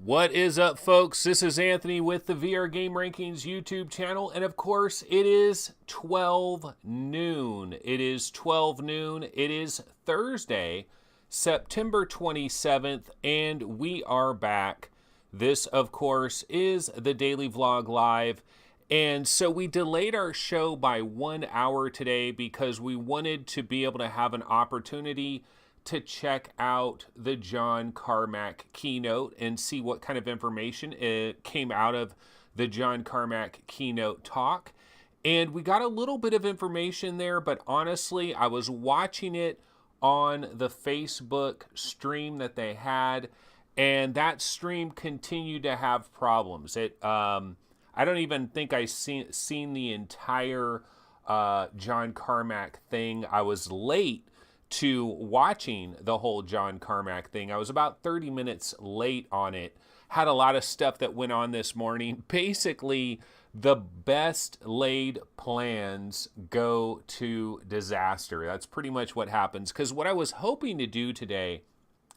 What is up, folks? This is Anthony with the VR Game Rankings YouTube channel, and of course, it is 12 noon. It is 12 noon. It is Thursday, September 27th, and we are back. This, of course, is the Daily Vlog Live, and so we delayed our show by 1 hour today because we wanted to be able to have an opportunity to check out the John Carmack keynote and see what kind of information it came out of the John Carmack keynote talk. And we got a little bit of information there, but honestly, I was watching it on the Facebook stream that they had, and that stream continued to have problems. I don't even think I seen the entire John Carmack thing. I was late to watching the whole John Carmack thing. I was about 30 minutes late on it. Had a lot of stuff that went on this morning. Basically, the best laid plans go to disaster. That's pretty much what happens. Because what I was hoping to do today,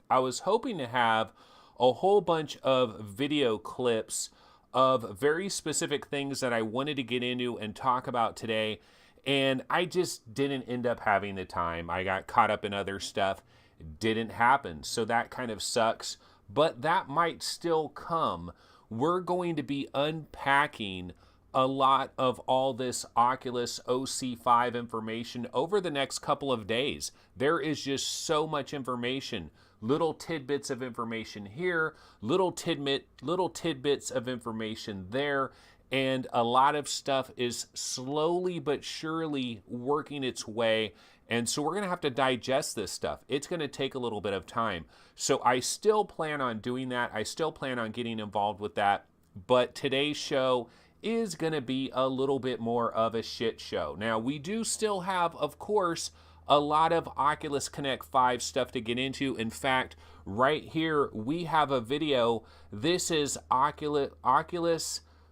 I was hoping to have a whole bunch of video clips of very specific things that I wanted to get into and talk about today. And I just didn't end up having the time. I got caught up in other stuff. It didn't happen. So that kind of sucks. But that might still come. We're going to be unpacking a lot of all this Oculus OC5 information over the next couple of days. There is just so much information. Little tidbits of information here, little tidbits of information there. And a lot of stuff is slowly but surely working its way. And so we're going to have to digest this stuff. It's going to take a little bit of time. So I still plan on doing that. I still plan on getting involved with that. But today's show is going to be a little bit more of a shit show. Now, we do still have, of course, a lot of Oculus Connect 5 stuff to get into. In fact, right here, we have a video. This is Oculus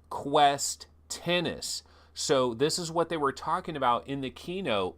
Quest Tennis. So this is what they were talking about in the keynote.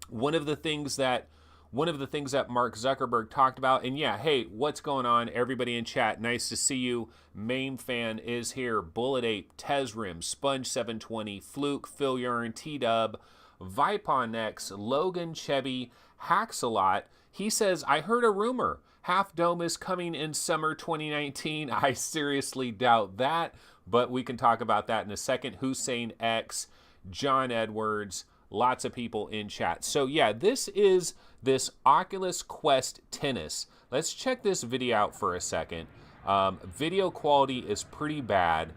One of the things that Mark Zuckerberg talked about. And yeah, hey, what's going on, everybody in chat? Nice to see you. Main Fan is here. Bullet Ape, Tezrim, Sponge 720, Fluke, Phil Yarn, T-Dub, Viponex, Logan Chevy, Haxalot. He says, I heard a rumor. Half Dome is coming in summer 2019. I seriously doubt that, but we can talk about that in a second. Hussein X, John Edwards, lots of people in chat. So yeah, this is this Oculus Quest Tennis. Let's check this video out for a second. Video quality is pretty bad.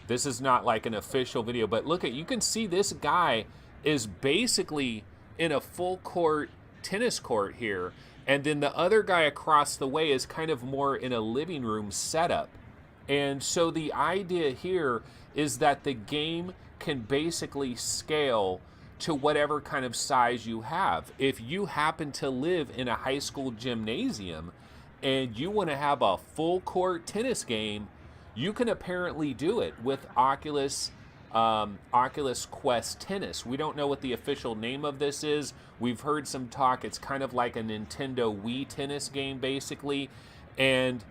This is not like an official video, but look at, you can see this guy is basically in a full court tennis court here. And then the other guy across the way is kind of more in a living room setup. And so the idea here is that the game can basically scale to whatever kind of size you have. If you happen to live in a high school gymnasium and you want to have a full court tennis game, you can apparently do it with Oculus Quest Tennis. We don't know what the official name of this is. We've heard some talk. It's kind of like a Nintendo Wii tennis game, basically. And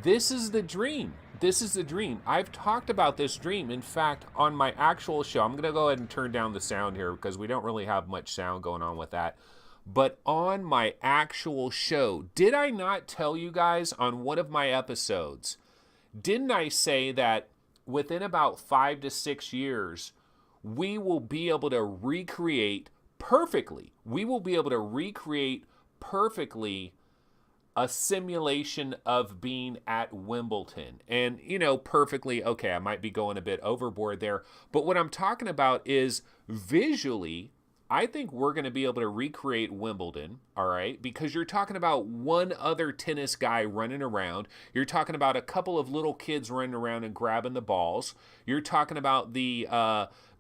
this is the dream. This is the dream. I've talked about this dream. In fact, on my actual show, I'm going to go ahead and turn down the sound here because we don't really have much sound going on with that. But on my actual show, did I not tell you guys on one of my episodes, didn't I say that within about 5 to 6 years, we will be able to recreate perfectly. We will be able to recreate perfectly a simulation of being at Wimbledon. And, you know, perfectly, okay, I might be going a bit overboard there. But what I'm talking about is visually, I think we're going to be able to recreate Wimbledon, all right? Because you're talking about one other tennis guy running around. You're talking about a couple of little kids running around and grabbing the balls. You're talking about the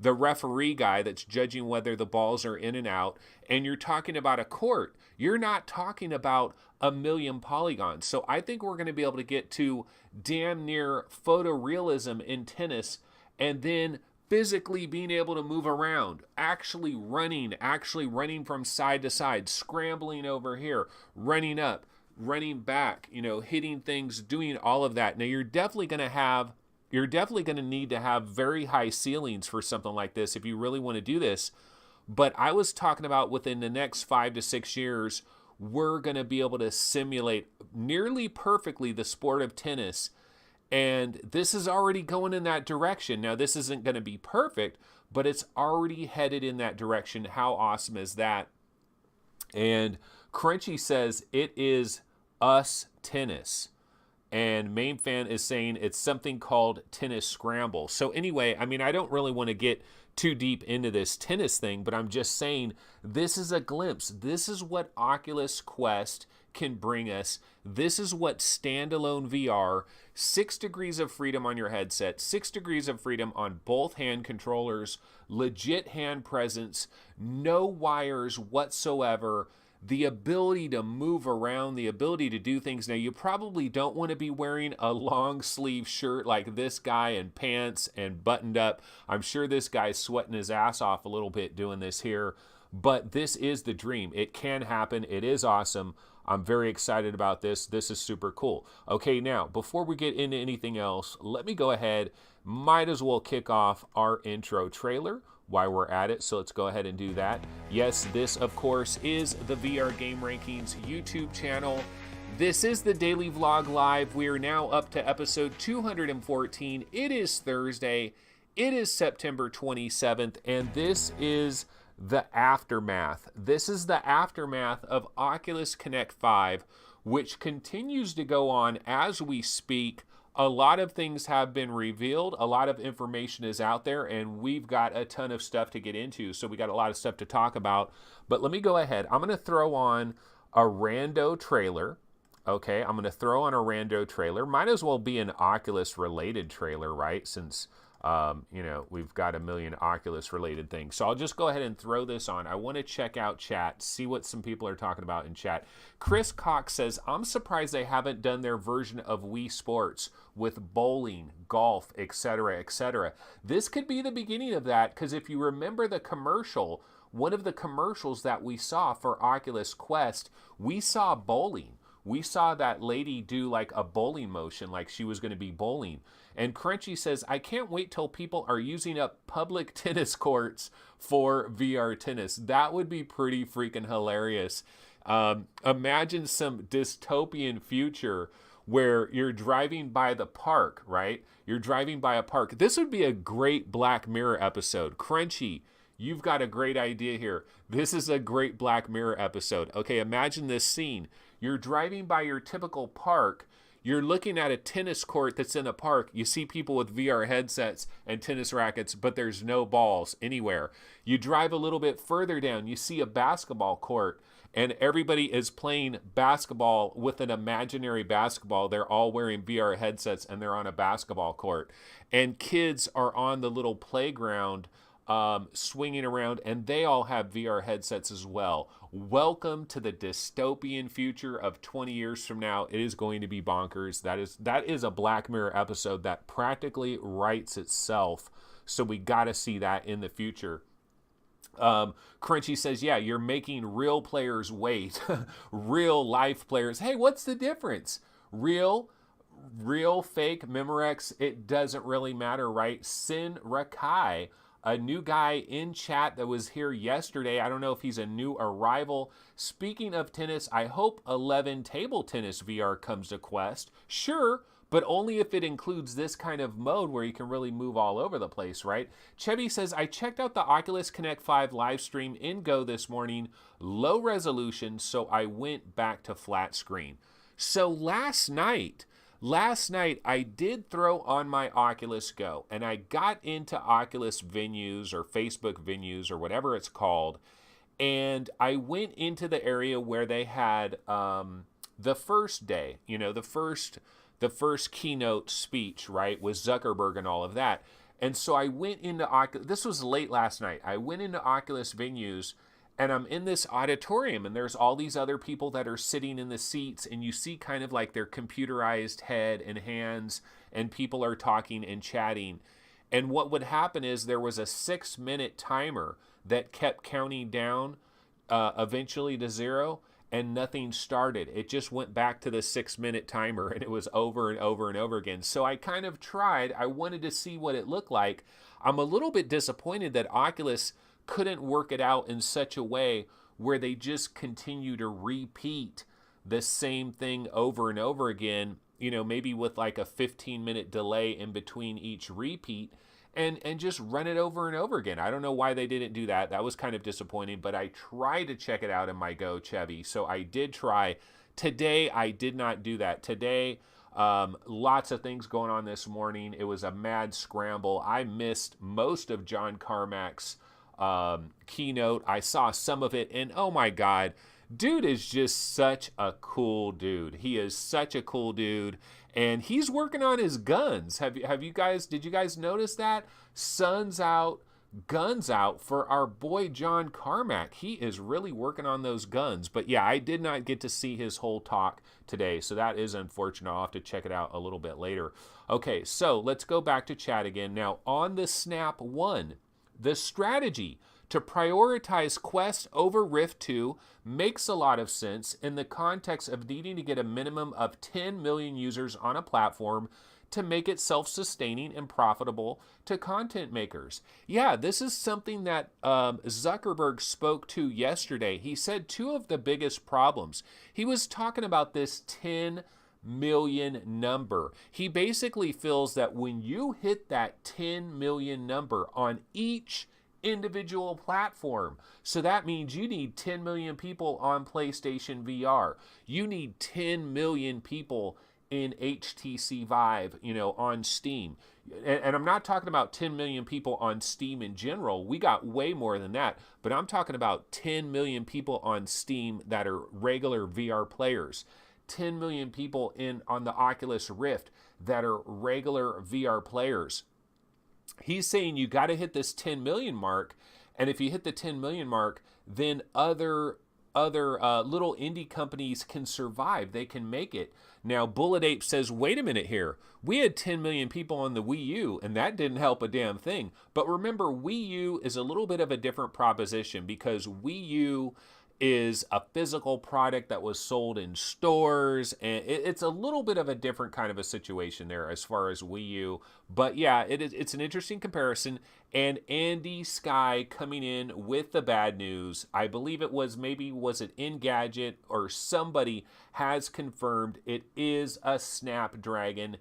referee guy that's judging whether the balls are in and out. And you're talking about a court. You're not talking about a million polygons. So I think we're going to be able to get to damn near photorealism in tennis, and then physically being able to move around, actually running from side to side, scrambling over here, running up, running back, hitting things, doing all of that. Now you're definitely going to need to have very high ceilings for something like this if you really want to do this. But I was talking about within the next 5 to 6 years, we're going to be able to simulate nearly perfectly the sport of tennis. And this is already going in that direction. Now, this isn't going to be perfect, but it's already headed in that direction. How awesome is that? And Crunchy says it is us tennis. And Main Fan is saying it's something called Tennis Scramble. So anyway, I mean, I don't really want to get too deep into this tennis thing, but I'm just saying this is a glimpse. This is what Oculus Quest can bring us. This is what standalone VR, 6 degrees of freedom on your headset, 6 degrees of freedom on both hand controllers, legit hand presence, no wires whatsoever, the ability to move around, the ability to do things. Now, you probably don't want to be wearing a long sleeve shirt like this guy and pants and buttoned up. I'm sure this guy's sweating his ass off a little bit doing this here, but this is the dream. It can happen. It is awesome. I'm very excited about this. This is super cool. Okay, now, before we get into anything else, let me go ahead. Might as well kick off our intro trailer while we're at it, so let's go ahead and do that. Yes, this, of course, is the VR Game Rankings YouTube channel. This is the Daily Vlog Live. We are now up to episode 214. It is Thursday. It is September 27th, and this is the aftermath. This is the aftermath of Oculus Connect 5, which continues to go on as we speak. A lot of things have been revealed. A lot of information is out there, and we've got a ton of stuff to get into. So we got a lot of stuff to talk about. But let me go ahead. I'm going to throw on a rando trailer. Okay, I'm going to throw on a rando trailer. Might as well be an Oculus-related trailer, right? Since we've got a million Oculus-related things. So I'll just go ahead and throw this on. I want to check out chat, see what some people are talking about in chat. Chris Cox says, I'm surprised they haven't done their version of Wii Sports with bowling, golf, etc., etc. This could be the beginning of that, because if you remember the commercial, one of the commercials that we saw for Oculus Quest, we saw bowling. We saw that lady do like a bowling motion, like she was going to be bowling. And Crunchy says, I can't wait till people are using up public tennis courts for VR tennis. That would be pretty freaking hilarious. Imagine some dystopian future where you're driving by the park, right? You're driving by a park. This would be a great Black Mirror episode. Crunchy, you've got a great idea here. This is a great Black Mirror episode. Okay, imagine this scene. You're driving by your typical park. You're looking at a tennis court that's in a park. You see people with VR headsets and tennis rackets, but there's no balls anywhere. You drive a little bit further down. You see a basketball court, and everybody is playing basketball with an imaginary basketball. They're all wearing VR headsets, and they're on a basketball court. And kids are on the little playground swinging around, and they all have VR headsets as well. Welcome to the dystopian future of 20 years from now. It is going to be bonkers. That is a Black Mirror episode that practically writes itself. So we got to see that in the future. Crunchy says, yeah, you're making real players wait. Real life players. Hey, what's the difference? Real, fake, Memorex, it doesn't really matter, right? Sin Rakai, a new guy in chat that was here yesterday. I don't know if he's a new arrival. Speaking of tennis, I hope 11 table tennis VR comes to Quest. Sure, but only if it includes this kind of mode where you can really move all over the place, right? Chevy says, I checked out the Oculus Connect 5 live stream in Go this morning. Low resolution, so I went back to flat screen. So last night I did throw on my Oculus Go, and I got into Oculus Venues or Facebook Venues or whatever it's called, and I went into the area where they had the first day, the first keynote speech, right, with Zuckerberg and all of that. And so I went into Oculus. This was late last night. I went into Oculus Venues, and I'm in this auditorium, and there's all these other people that are sitting in the seats, and you see kind of like their computerized head and hands, and people are talking and chatting. And what would happen is there was a 6-minute timer that kept counting down eventually to 0. and nothing started. It just went back to the 6-minute timer, and it was over and over and over again. So I kind of tried. I wanted to see what it looked like. I'm a little bit disappointed that Oculus couldn't work it out in such a way where they just continue to repeat the same thing over and over again, maybe with like a 15-minute delay in between each repeat, and just run it over and over again. I don't know why they didn't do that. That was kind of disappointing, but I tried to check it out in my Go Chevy. So I did try. Today, I did not do that. Today, lots of things going on this morning. It was a mad scramble. I missed most of John Carmack's keynote. I saw some of it, and oh my God, dude is just such a cool dude. He is such a cool dude, and he's working on his guns. Did you guys notice that? Sun's out, guns out for our boy John Carmack. He is really working on those guns. But yeah, I did not get to see his whole talk today, so that is unfortunate. I'll have to check it out a little bit later. Okay, so let's go back to chat again. Now, on the Snap 1, the strategy to prioritize Quest over Rift 2 makes a lot of sense in the context of needing to get a minimum of 10 million users on a platform to make it self-sustaining and profitable to content makers. Yeah, this is something that Zuckerberg spoke to yesterday. He said two of the biggest problems. He was talking about this 10 million number. He basically feels that when you hit that 10 million number on each individual platform. So that means you need 10 million people on PlayStation VR. You need 10 million people in HTC Vive, on Steam. And I'm not talking about 10 million people on Steam in general. We got way more than that. But I'm talking about 10 million people on Steam that are regular VR players. 10 million people on the Oculus Rift that are regular VR players. He's saying you got to hit this 10 million mark, and if you hit the 10 million mark, then other little indie companies can survive. They can make it. Now, Bullet Ape says, wait a minute here. We had 10 million people on the Wii U, and that didn't help a damn thing. But remember, Wii U is a little bit of a different proposition because Wii U is a physical product that was sold in stores, and it's a little bit of a different kind of a situation there as far as Wii U. But yeah, it's an interesting comparison. And Andy Sky coming in with the bad news. I believe it was it Engadget or somebody has confirmed it is a Snapdragon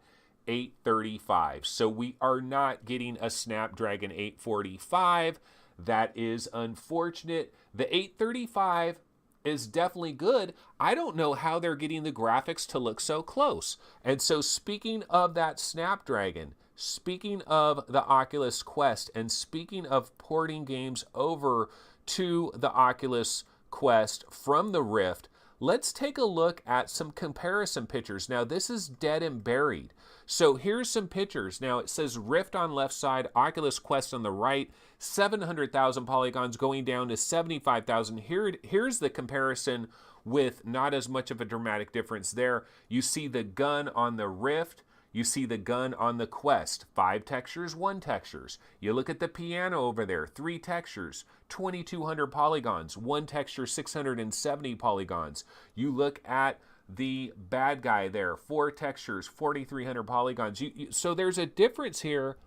835. So we are not getting a Snapdragon 845. That is unfortunate. The 835 is definitely good. I don't know how they're getting the graphics to look so close. And so speaking of that Snapdragon, speaking of the Oculus Quest, and speaking of porting games over to the Oculus Quest from the Rift, let's take a look at some comparison pictures. Now, this is dead and buried. So here's some pictures. Now, it says Rift on left side, Oculus Quest on the right, 700,000 polygons going down to 75,000. Here's the comparison with not as much of a dramatic difference there. You see the gun on the Rift. You see the gun on the Quest, 5 textures, 1 textures. You look at the piano over there, 3 textures, 2,200 polygons, 1 texture, 670 polygons. You look at the bad guy there, 4 textures, 4,300 polygons. So there's a difference here,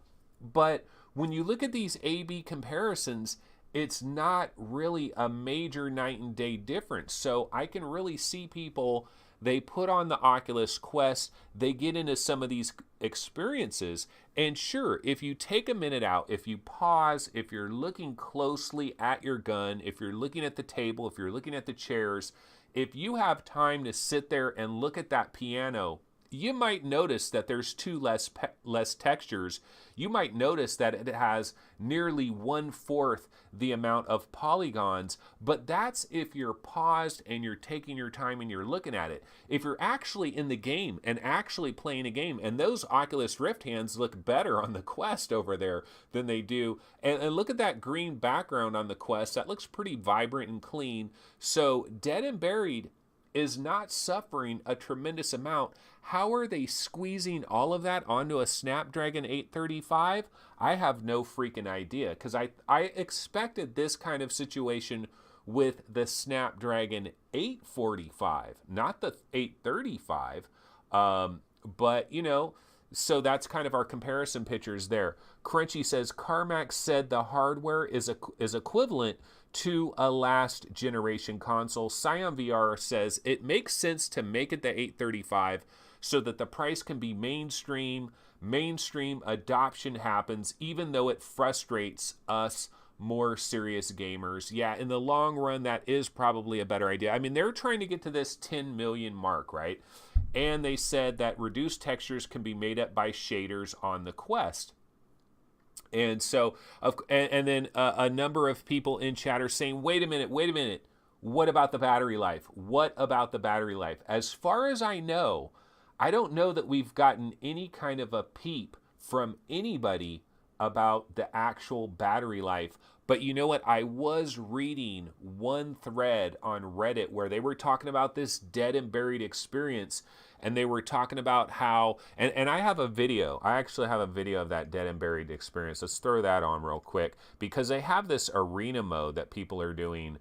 but when you look at these A-B comparisons, it's not really a major night and day difference. So I can really see people, they put on the Oculus Quest, they get into some of these experiences, and sure, if you take a minute out, if you pause, if you're looking closely at your gun, if you're looking at the table, if you're looking at the chairs, if you have time to sit there and look at that piano, you might notice that there's 2 less textures. You might notice that it has nearly 1/4 the amount of polygons, but that's if you're paused and you're taking your time and you're looking at it. If you're actually in the game and actually playing a game, and those Oculus Rift hands look better on the Quest over there than they do, and look at that green background on the Quest, that looks pretty vibrant and clean. So Dead and Buried is not suffering a tremendous amount. How are they squeezing all of that onto a Snapdragon 835? I have no freaking idea, because I expected this kind of situation with the Snapdragon 845, not the 835. But, so that's kind of our comparison pictures there. Crunchy says, Carmack said the hardware is equivalent to a last generation console. Scion VR says, it makes sense to make it the 835 so that the price can be mainstream adoption happens, even though it frustrates us more serious gamers. Yeah, in the long run, that is probably a better idea. I mean, they're trying to get to this 10 million mark, right? And they said that reduced textures can be made up by shaders on the Quest. And so, and then a number of people in chat are saying, wait a minute. What about the battery life? As far as I know, I don't know that we've gotten any kind of a peep from anybody about the actual battery life. But you know what? I was reading one thread on Reddit where they were talking about this dead and buried experience. And they were talking about how, and I have a video. I actually have a video of that dead and buried experience. Let's throw that on real quick because they have this arena mode that people are doing.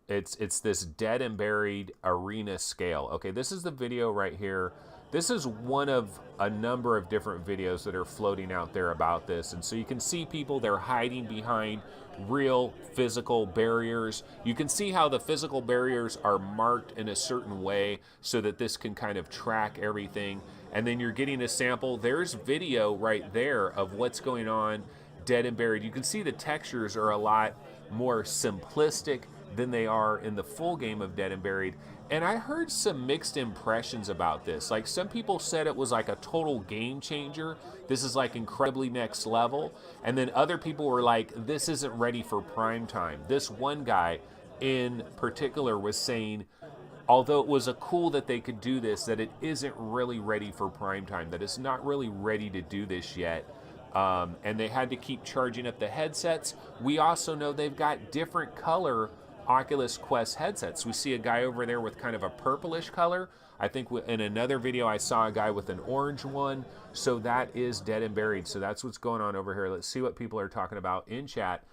It's this dead and buried arena scale. Okay, this is the video right here. This is one of a number of different videos that are floating out there about this. And so you can see people, they're hiding behind real physical barriers. You can see how the physical barriers are marked in a certain way so that this can kind of track everything. And then you're getting a sample. There's video right there of what's going on dead and buried. You can see the textures are a lot more simplistic than they are in the full game of Dead and Buried. And I heard some mixed impressions about this. Like, some people said it was like a total game changer. This is like incredibly next level. And then other people were like, this isn't ready for prime time. This one guy in particular was saying, although it was cool that they could do this, that it isn't really ready for prime time, that it's not really ready to do this yet. And they had to keep charging up the headsets. We also know they've got different color Oculus Quest headsets. We see a guy over there with kind of a purplish color. I think in another video I saw a guy with an orange one. So that is Dead and Buried. So that's what's going on over here. Let's see what people are talking about in chat.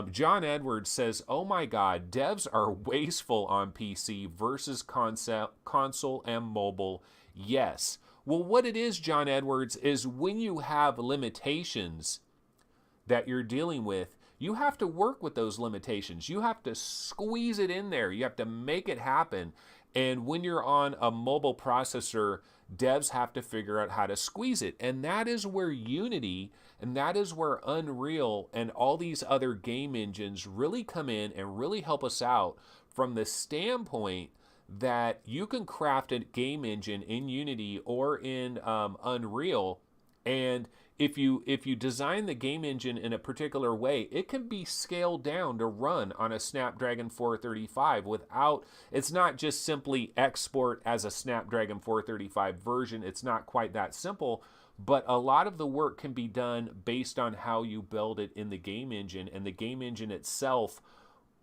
John Edwards says, oh my God, devs are wasteful on PC versus console and mobile. Yes. Well, what it is, John Edwards, is when you have limitations that you're dealing with, you have to work with those limitations. You have to squeeze it in there. You have to make it happen. And when you're on a mobile processor, devs have to figure out how to squeeze it. And that is where Unity and that is where Unreal and all these other game engines really come in and really help us out from the standpoint that you can craft a game engine in Unity or in Unreal, and if you design the game engine in a particular way, it can be scaled down to run on a Snapdragon 435 without, it's not just simply export as a Snapdragon 435 version. It's not quite that simple, but a lot of the work can be done based on how you build it in the game engine, and the game engine itself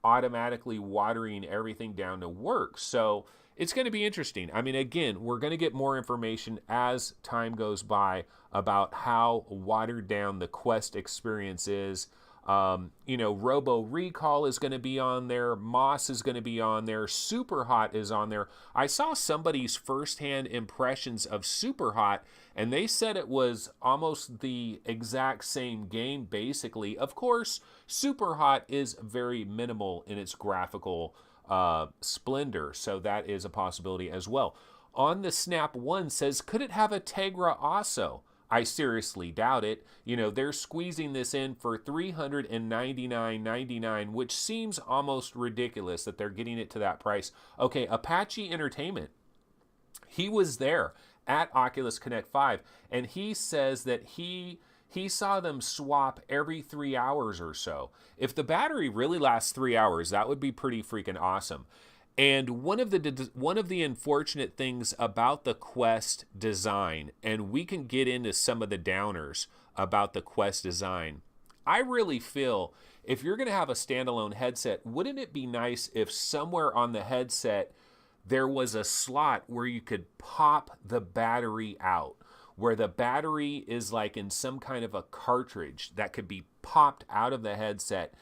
automatically watering everything down to work. So it's going to be interesting. I mean, again, we're going to get more information as time goes by about how watered down the Quest experience is. Robo Recall is going to be on there. Moss is going to be on there. Superhot is on there. I saw somebody's firsthand impressions of Superhot, and they said it was almost the exact same game, basically. Of course, Superhot is very minimal in its graphical splendor, so that is a possibility as well. On the Snap One says, could it have a Tegra also? I seriously doubt it. They're squeezing this in for $399.99, which seems almost ridiculous that they're getting it to that price. Okay, Apache Entertainment, he was there at Oculus Connect 5, and he says that he saw them swap every 3 hours or so. If the battery really lasts 3 hours, that would be pretty freaking awesome. And one of the unfortunate things about the Quest design, and we can get into some of the downers about the Quest design, I really feel if you're going to have a standalone headset, wouldn't it be nice if somewhere on the headset there was a slot where you could pop the battery out, where the battery is like in some kind of a cartridge that could be popped out of the headset,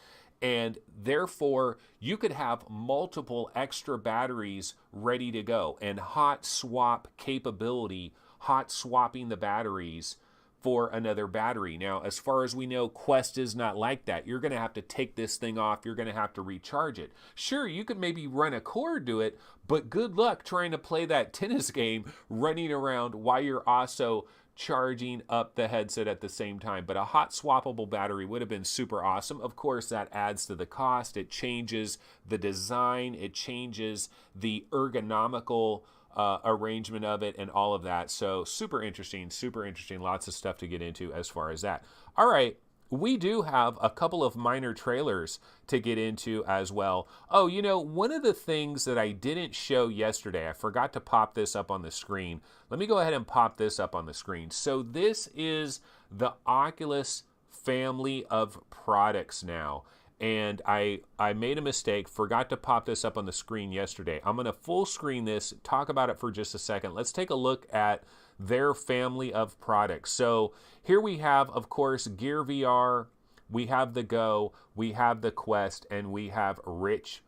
And therefore, you could have multiple extra batteries ready to go and hot swap capability, hot swapping the batteries for another battery. Now, as far as we know, Quest is not like that. You're going to have to take this thing off. You're going to have to recharge it. Sure, you could maybe run a cord to it, but good luck trying to play that tennis game running around while you're also charging up the headset at the same time. But a hot swappable battery would have been super awesome. Of course, that adds to the cost. It changes the design. It changes the ergonomical arrangement of it and all of that. So super interesting, super interesting. Lots of stuff to get into as far as that. All right. We do have a couple of minor trailers to get into as well. Oh, you know, one of the things that I didn't show yesterday, I forgot to pop this up on the screen. Let me go ahead and pop this up on the screen. So this is the Oculus family of products now. And I made a mistake, forgot to pop this up on the screen yesterday. I'm going to full screen this, talk about it for just a second. Let's take a look at their family of products. So here we have, of course, Gear VR, we have the Go, we have the Quest, and we have Rift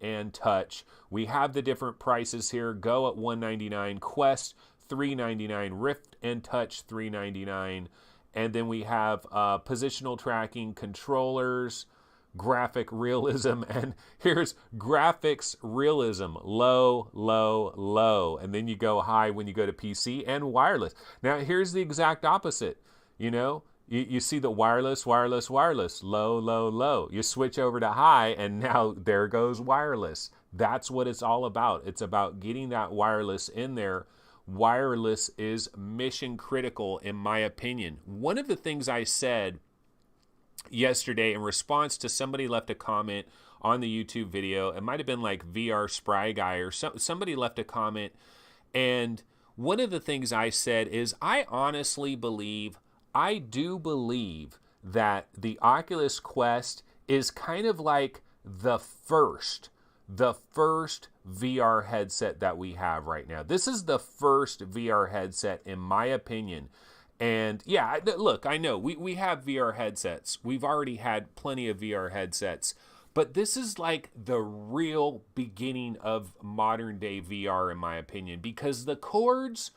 and Touch. We have the different prices here. Go at $199, Quest $399, Rift and Touch $399. And then we have positional tracking, controllers, graphic realism, and here's graphics realism, low, low, low. And then you go high when you go to PC and wireless. Now, here's the exact opposite. You know, you see the wireless, wireless, wireless, low, low, low. You switch over to high, and now there goes wireless. That's what it's all about. It's about getting that wireless in there. Wireless is mission critical, in my opinion. One of the things I said yesterday in response to somebody left a comment on the YouTube video, it might have been like VR Spry Guy or somebody left a comment, and one of the things I said is I do believe that the Oculus Quest is kind of like the first VR headset that we have right now. This is the first VR headset, in my opinion. And yeah, look, I know we have VR headsets. We've already had plenty of VR headsets, but this is like the real beginning of modern day VR, in my opinion, because the cords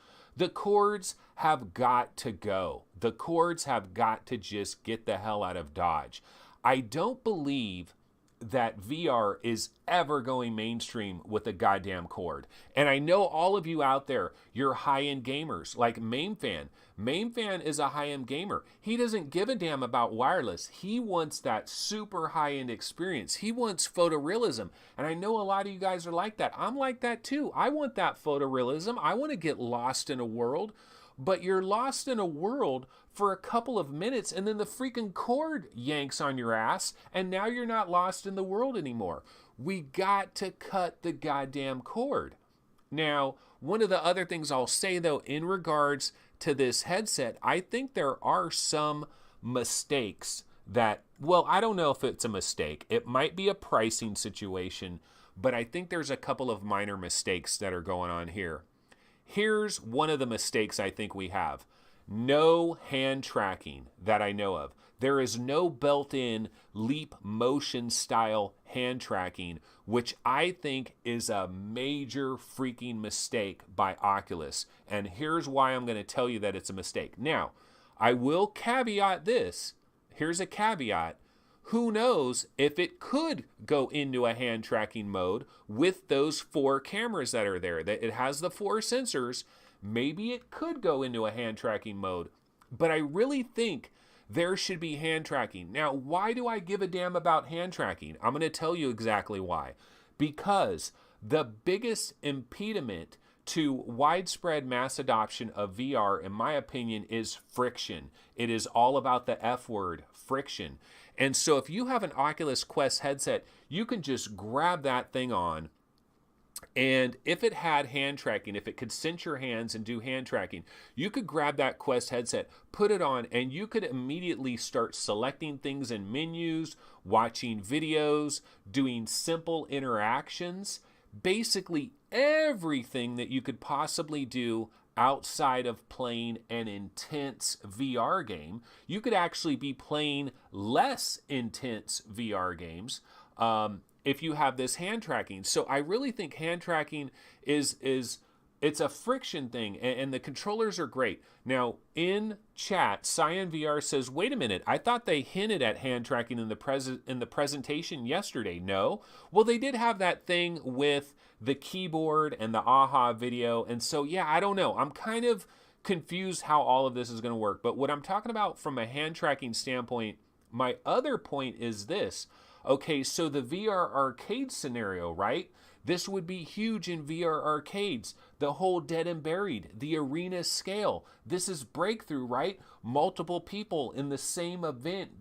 have got to go. The cords have got to just get the hell out of Dodge. I don't believe that VR is ever going mainstream with a goddamn cord. And I know all of you out there, you're high-end gamers, like MameFan. MameFan is a high-end gamer. He doesn't give a damn about wireless. He wants that super high-end experience. He wants photorealism. And I know a lot of you guys are like that. I'm like that too. I want that photorealism. I want to get lost in a world. But you're lost in a world for a couple of minutes, and then the freaking cord yanks on your ass, and now you're not lost in the world anymore. We got to cut the goddamn cord. Now, one of the other things I'll say, though, in regards to this headset, I think there are some mistakes that, well, I don't know if it's a mistake. It might be a pricing situation, but I think there's a couple of minor mistakes that are going on here. Here's one of the mistakes I think we have. No hand tracking that I know of. There is no built-in leap motion style hand tracking, which I think is a major freaking mistake by Oculus. And here's why I'm going to tell you that it's a mistake. Now, I will caveat this. Here's a caveat. Who knows if it could go into a hand tracking mode with those 4 cameras that are there. That it has the 4 sensors. Maybe it could go into a hand tracking mode. But I really think there should be hand tracking. Now, why do I give a damn about hand tracking? I'm going to tell you exactly why. Because the biggest impediment to widespread mass adoption of VR, in my opinion, is friction. It is all about the F word, friction. And so if you have an Oculus Quest headset, you can just grab that thing on, and if it had hand tracking, if it could cinch your hands and do hand tracking, you could grab that Quest headset, put it on, and you could immediately start selecting things in menus, watching videos, doing simple interactions, basically everything that you could possibly do outside of playing an intense VR game. You could actually be playing less intense VR games if you have this hand tracking. So I really think hand tracking is it's a friction thing, and the controllers are great. Now, in chat, Cyan VR says, wait a minute, I thought they hinted at hand tracking in the presentation yesterday. No? Well, they did have that thing with the keyboard and the AHA video, and so, yeah, I don't know. I'm kind of confused how all of this is going to work, but what I'm talking about from a hand tracking standpoint, my other point is this. Okay, so the VR arcade scenario, right? This would be huge in VR arcades. The whole Dead and Buried, the arena scale. This is breakthrough, right? Multiple people in the same event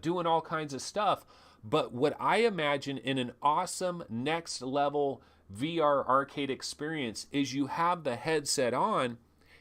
doing all kinds of stuff. But what I imagine in an awesome next level VR arcade experience is you have the headset on,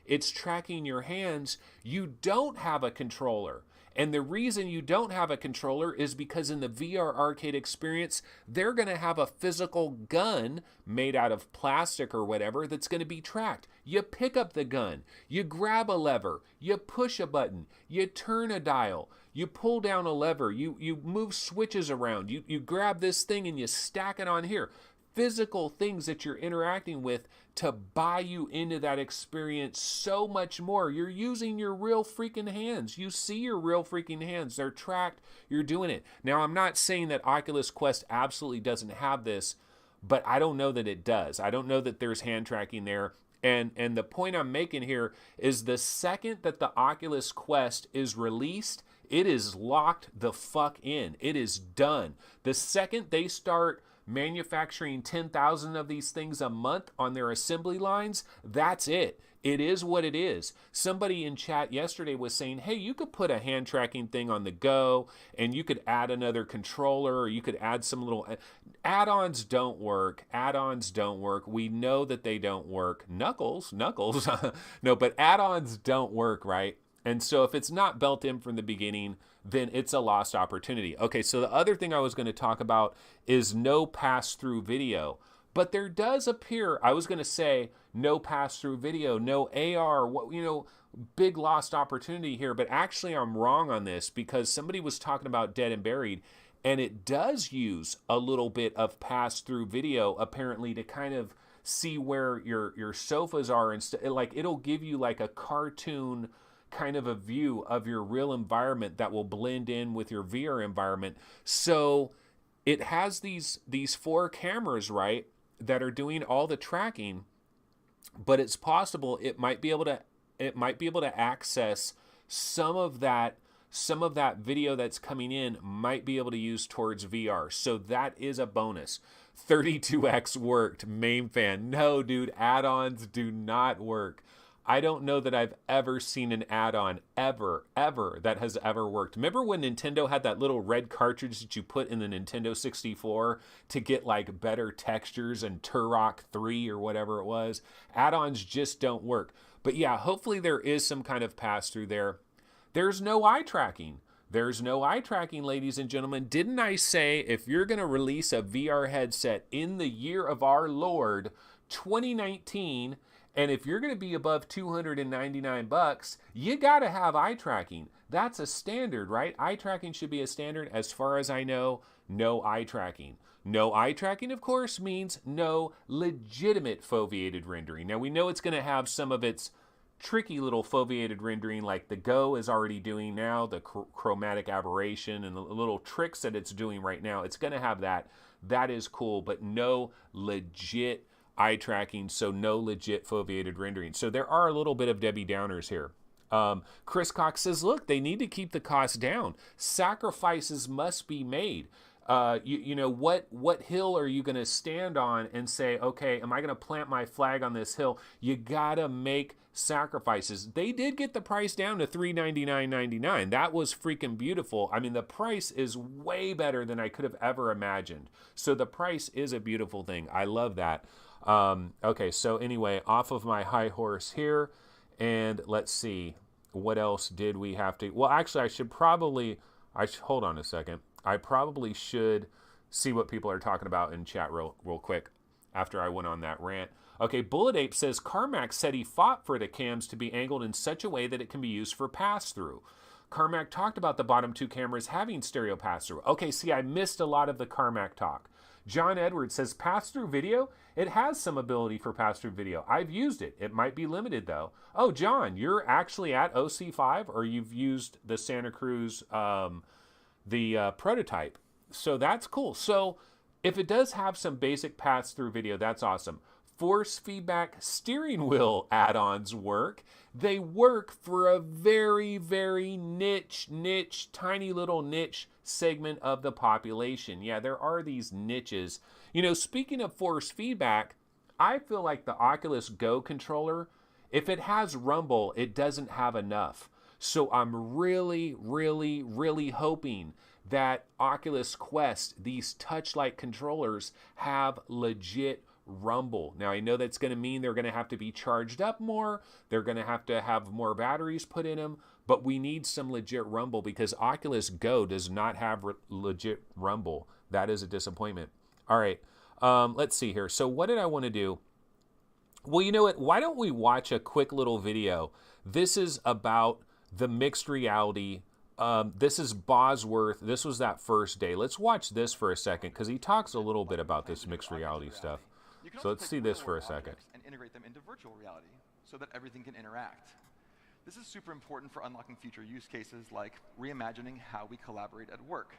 it's tracking your hands, you don't have a controller. And the reason you don't have a controller is because in the VR arcade experience, they're going to have a physical gun made out of plastic or whatever that's going to be tracked. You pick up the gun, you grab a lever, you push a button, you turn a dial, you pull down a lever, you move switches around, you grab this thing and you stack it on here. Physical things that you're interacting with to buy you into that experience so much more. You're using your real freaking hands. You see your real freaking hands. They're tracked. You're doing it. Now, I'm not saying that Oculus Quest absolutely doesn't have this, but I don't know that it does. I don't know that there's hand tracking there. And the point I'm making here is the second that the Oculus Quest is released, it is locked the fuck in. It is done. The second they start manufacturing 10,000 of these things a month on their assembly lines, that's it. It is what it is. Somebody in chat yesterday was saying, hey, you could put a hand tracking thing on the go and you could add another controller, or you could add some little add-ons. Don't work. Add-ons don't work. We know that they don't work. Knuckles. No, but add-ons don't work, right? And so if it's not built in from the beginning, then it's a lost opportunity. Okay, so the other thing I was going to talk about is no pass-through video. But there does appear, I was going to say no pass-through video, no AR, big lost opportunity here. But actually I'm wrong on this, because somebody was talking about Dead and Buried, and it does use a little bit of pass-through video apparently to kind of see where your sofas are, and like it'll give you like a cartoon kind of a view of your real environment that will blend in with your VR environment. So it has these 4 cameras, right, that are doing all the tracking, but it's possible it might be able to access some of that video that's coming in, might be able to use towards VR. So that is a bonus. 32X worked. Main fan. No, dude, add-ons do not work. I don't know that I've ever seen an add-on ever that has ever worked. Remember when Nintendo had that little red cartridge that you put in the Nintendo 64 to get like better textures and Turok 3 or whatever it was? Add-ons just don't work. But yeah, hopefully there is some kind of pass-through there. There's no eye tracking. There's no eye tracking, ladies and gentlemen. Didn't I say if you're going to release a VR headset in the year of our Lord, 2019, and if you're going to be above $299, you got to have eye tracking. That's a standard, right? Eye tracking should be a standard. As far as I know, no eye tracking. No eye tracking, of course, means no legitimate foveated rendering. Now, we know it's going to have some of its tricky little foveated rendering like the Go is already doing now, the chromatic aberration and the little tricks that it's doing right now. It's going to have that. That is cool, but no legit eye tracking, so no legit foveated rendering. So there are a little bit of Debbie Downers here. Chris Cox says, look, they need to keep the cost down. Sacrifices must be made. What hill are you going to stand on and say, okay, am I going to plant my flag on this hill? You got to make sacrifices. They did get the price down to $399.99. That was freaking beautiful. I mean, the price is way better than I could have ever imagined. So the price is a beautiful thing. I love that. Okay, so anyway, off of my high horse here, and let's see, what else did we have to, well, actually, hold on a second. I probably should see what people are talking about in chat real quick after I went on that rant. Okay, Bullet Ape says Carmack said he fought for the cams to be angled in such a way that it can be used for pass-through. Carmack talked about the bottom two cameras having stereo pass-through. Okay, see, I missed a lot of the Carmack talk. John Edwards says pass-through video? It has some ability for pass-through video. I've used it. It might be limited, though. Oh, John, you're actually at OC5, or you've used the Santa Cruz, prototype. So that's cool. So if it does have some basic pass-through video, that's awesome. Force feedback steering wheel add-ons work. They work for a very, very niche, tiny little niche segment of the population. Yeah, there are these niches. You know, speaking of force feedback, I feel like the Oculus Go controller, if it has rumble, it doesn't have enough. So I'm really, really, really hoping that Oculus Quest, these touch-like controllers, have legit rumble. Now, I know that's going to mean they're going to have to be charged up more. They're going to have more batteries put in them. But we need some legit rumble because Oculus Go does not have legit rumble. That is a disappointment. All right, let's see here. So what did I want to do? Well, you know what? Why don't we watch a quick little video? This is about the mixed reality. This is Bosworth. This was that first day. Let's watch this for a second because he talks a little bit about this mixed reality stuff. So let's see this for a second. And integrate them into virtual reality so that everything can interact. This is super important for unlocking future use cases like reimagining how we collaborate at work.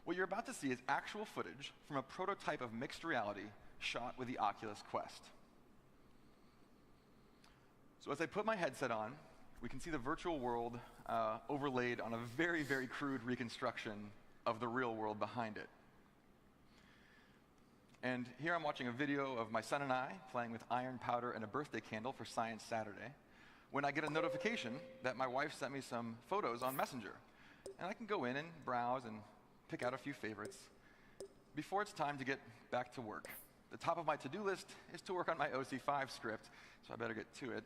What you're about to see is actual footage from a prototype of mixed reality shot with the Oculus Quest. So as I put my headset on, we can see the virtual world overlaid on a very, very crude reconstruction of the real world behind it. And here I'm watching a video of my son and I playing with iron powder and a birthday candle for Science Saturday, when I get a notification that my wife sent me some photos on Messenger. And I can go in and browse and pick out a few favorites before it's time to get back to work. The top of my to-do list is to work on my OC5 script, so I better get to it.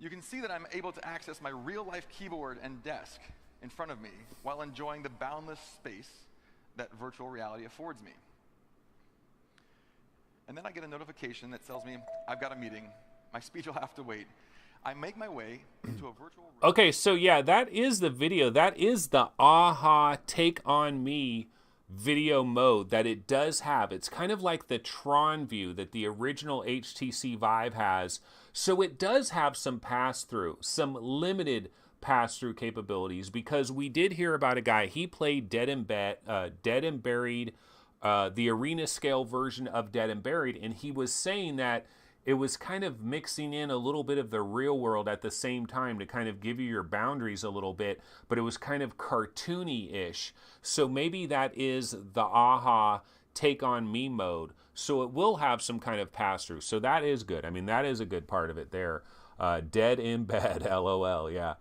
You can see that I'm able to access my real-life keyboard and desk in front of me while enjoying the boundless space that virtual reality affords me. And then I get a notification that tells me I've got a meeting. My speech will have to wait. I make my way into a virtual room. Okay, so yeah, that is the video. That is the AHA Take On Me video mode that it does have. It's kind of like the Tron view that the original HTC Vive has. So it does have some pass-through, some limited pass-through capabilities, because we did hear about a guy, he played Dead and Buried, the arena scale version of Dead and Buried, and he was saying that it was kind of mixing in a little bit of the real world at the same time to kind of give you your boundaries a little bit, but it was kind of cartoony-ish. So maybe that is the AHA Take On Me mode. So it will have some kind of pass-through. So that is good. I mean, that is a good part of it there. Dead in bed, LOL, yeah.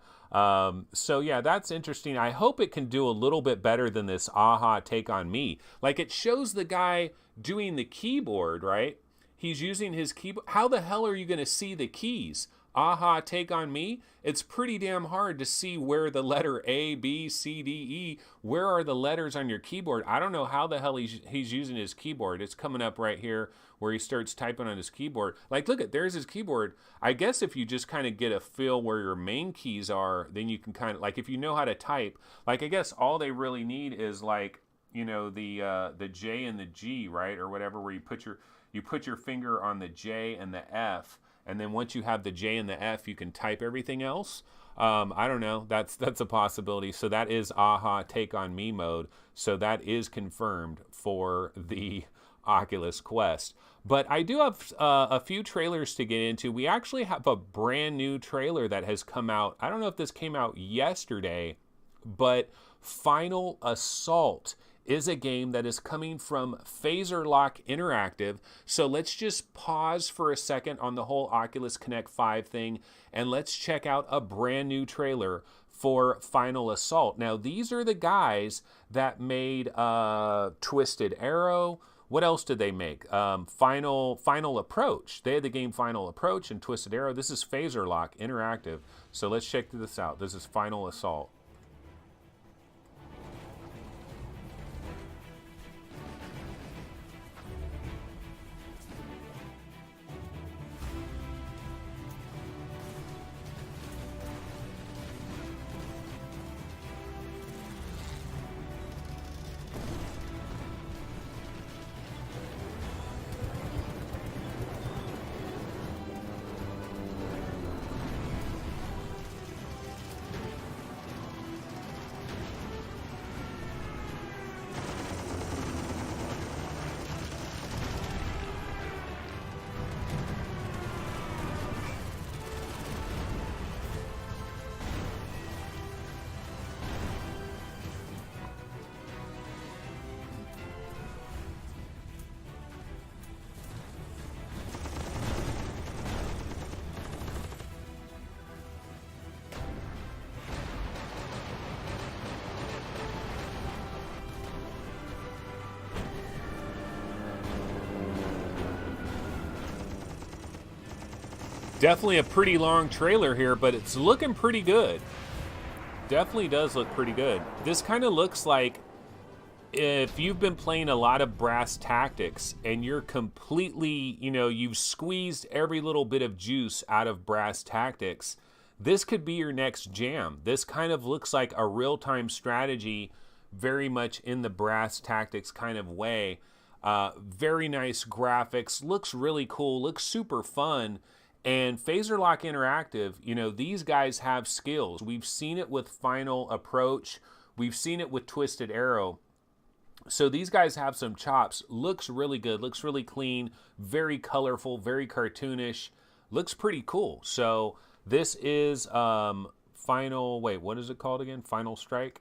So yeah, that's interesting. I hope it can do a little bit better than this AHA Take On Me. Like, it shows the guy doing the keyboard, right? He's using his keyboard. How the hell are you going to see the keys? AHA Take On Me? It's pretty damn hard to see where the letter A, B, C, D, E, where are the letters on your keyboard? I don't know how the hell he's using his keyboard. It's coming up right here where he starts typing on his keyboard. Like, look, there's his keyboard. I guess if you just kind of get a feel where your main keys are, then you can kind of, like, if you know how to type, like, I guess all they really need is, like, you know, the J and the G, right? Or whatever, where you put your finger on the J and the F, and then once you have the J and the F, you can type everything else. I don't know. That's a possibility. So that is AHA Take On Me mode. So that is confirmed for the Oculus Quest. But I do have a few trailers to get into. We actually have a brand new trailer that has come out. I don't know if this came out yesterday, but Final Assault is a game that is coming from Phaser Lock Interactive. So let's just pause for a second on the whole Oculus Connect 5 thing, and let's check out a brand new trailer for Final Assault. Now, these are the guys that made Twisted Arrow. What else did they make? Final Approach. They had the game Final Approach and Twisted Arrow. This is Phaser Lock Interactive. So let's check this out. This is Final Assault. Definitely a pretty long trailer here, but it's looking pretty good. Definitely does look pretty good. This kind of looks like if you've been playing a lot of brass tactics and you're completely, you've squeezed every little bit of juice out of brass tactics, this could be your next jam. This kind of looks like a real-time strategy, very much in the brass tactics kind of way. Very nice graphics, looks really cool, looks super fun. And Phaser Lock Interactive, these guys have skills. We've seen it with Final Approach. We've seen it with Twisted Arrow. So these guys have some chops. Looks really good. Looks really clean. Very colorful. Very cartoonish. Looks pretty cool. So this is Final... Wait, what is it called again? Final Strike?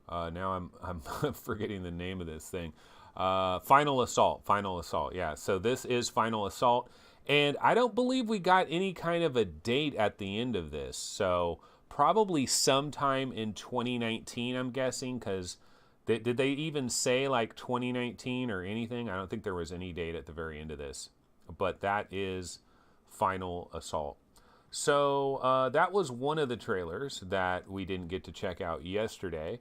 Now I'm forgetting the name of this thing. Final Assault. Final Assault. Yeah, so this is Final Assault. And I don't believe we got any kind of a date at the end of this. So probably sometime in 2019, I'm guessing, because did they even say like 2019 or anything? I don't think there was any date at the very end of this. But that is Final Assault. So that was one of the trailers that we didn't get to check out yesterday.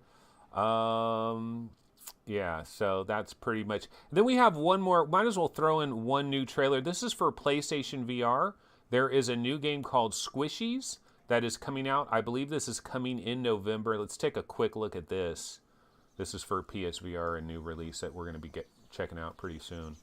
Yeah, so that's pretty much... Then we have one more. Might as well throw in one new trailer. This is for PlayStation VR. There is a new game called Squishies that is coming out. I believe this is coming in November. Let's take a quick look at this. This is for PSVR, a new release that we're going to be checking out pretty soon.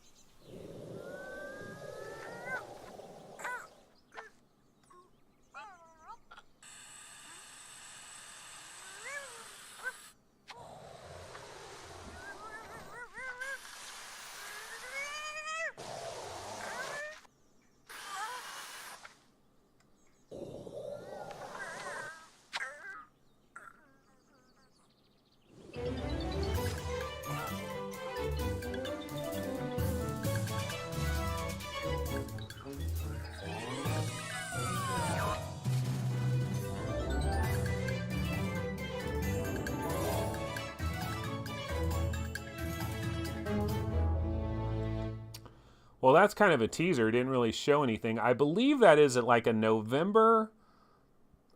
Well, that's kind of a teaser. Didn't really show anything. I believe that is like a November.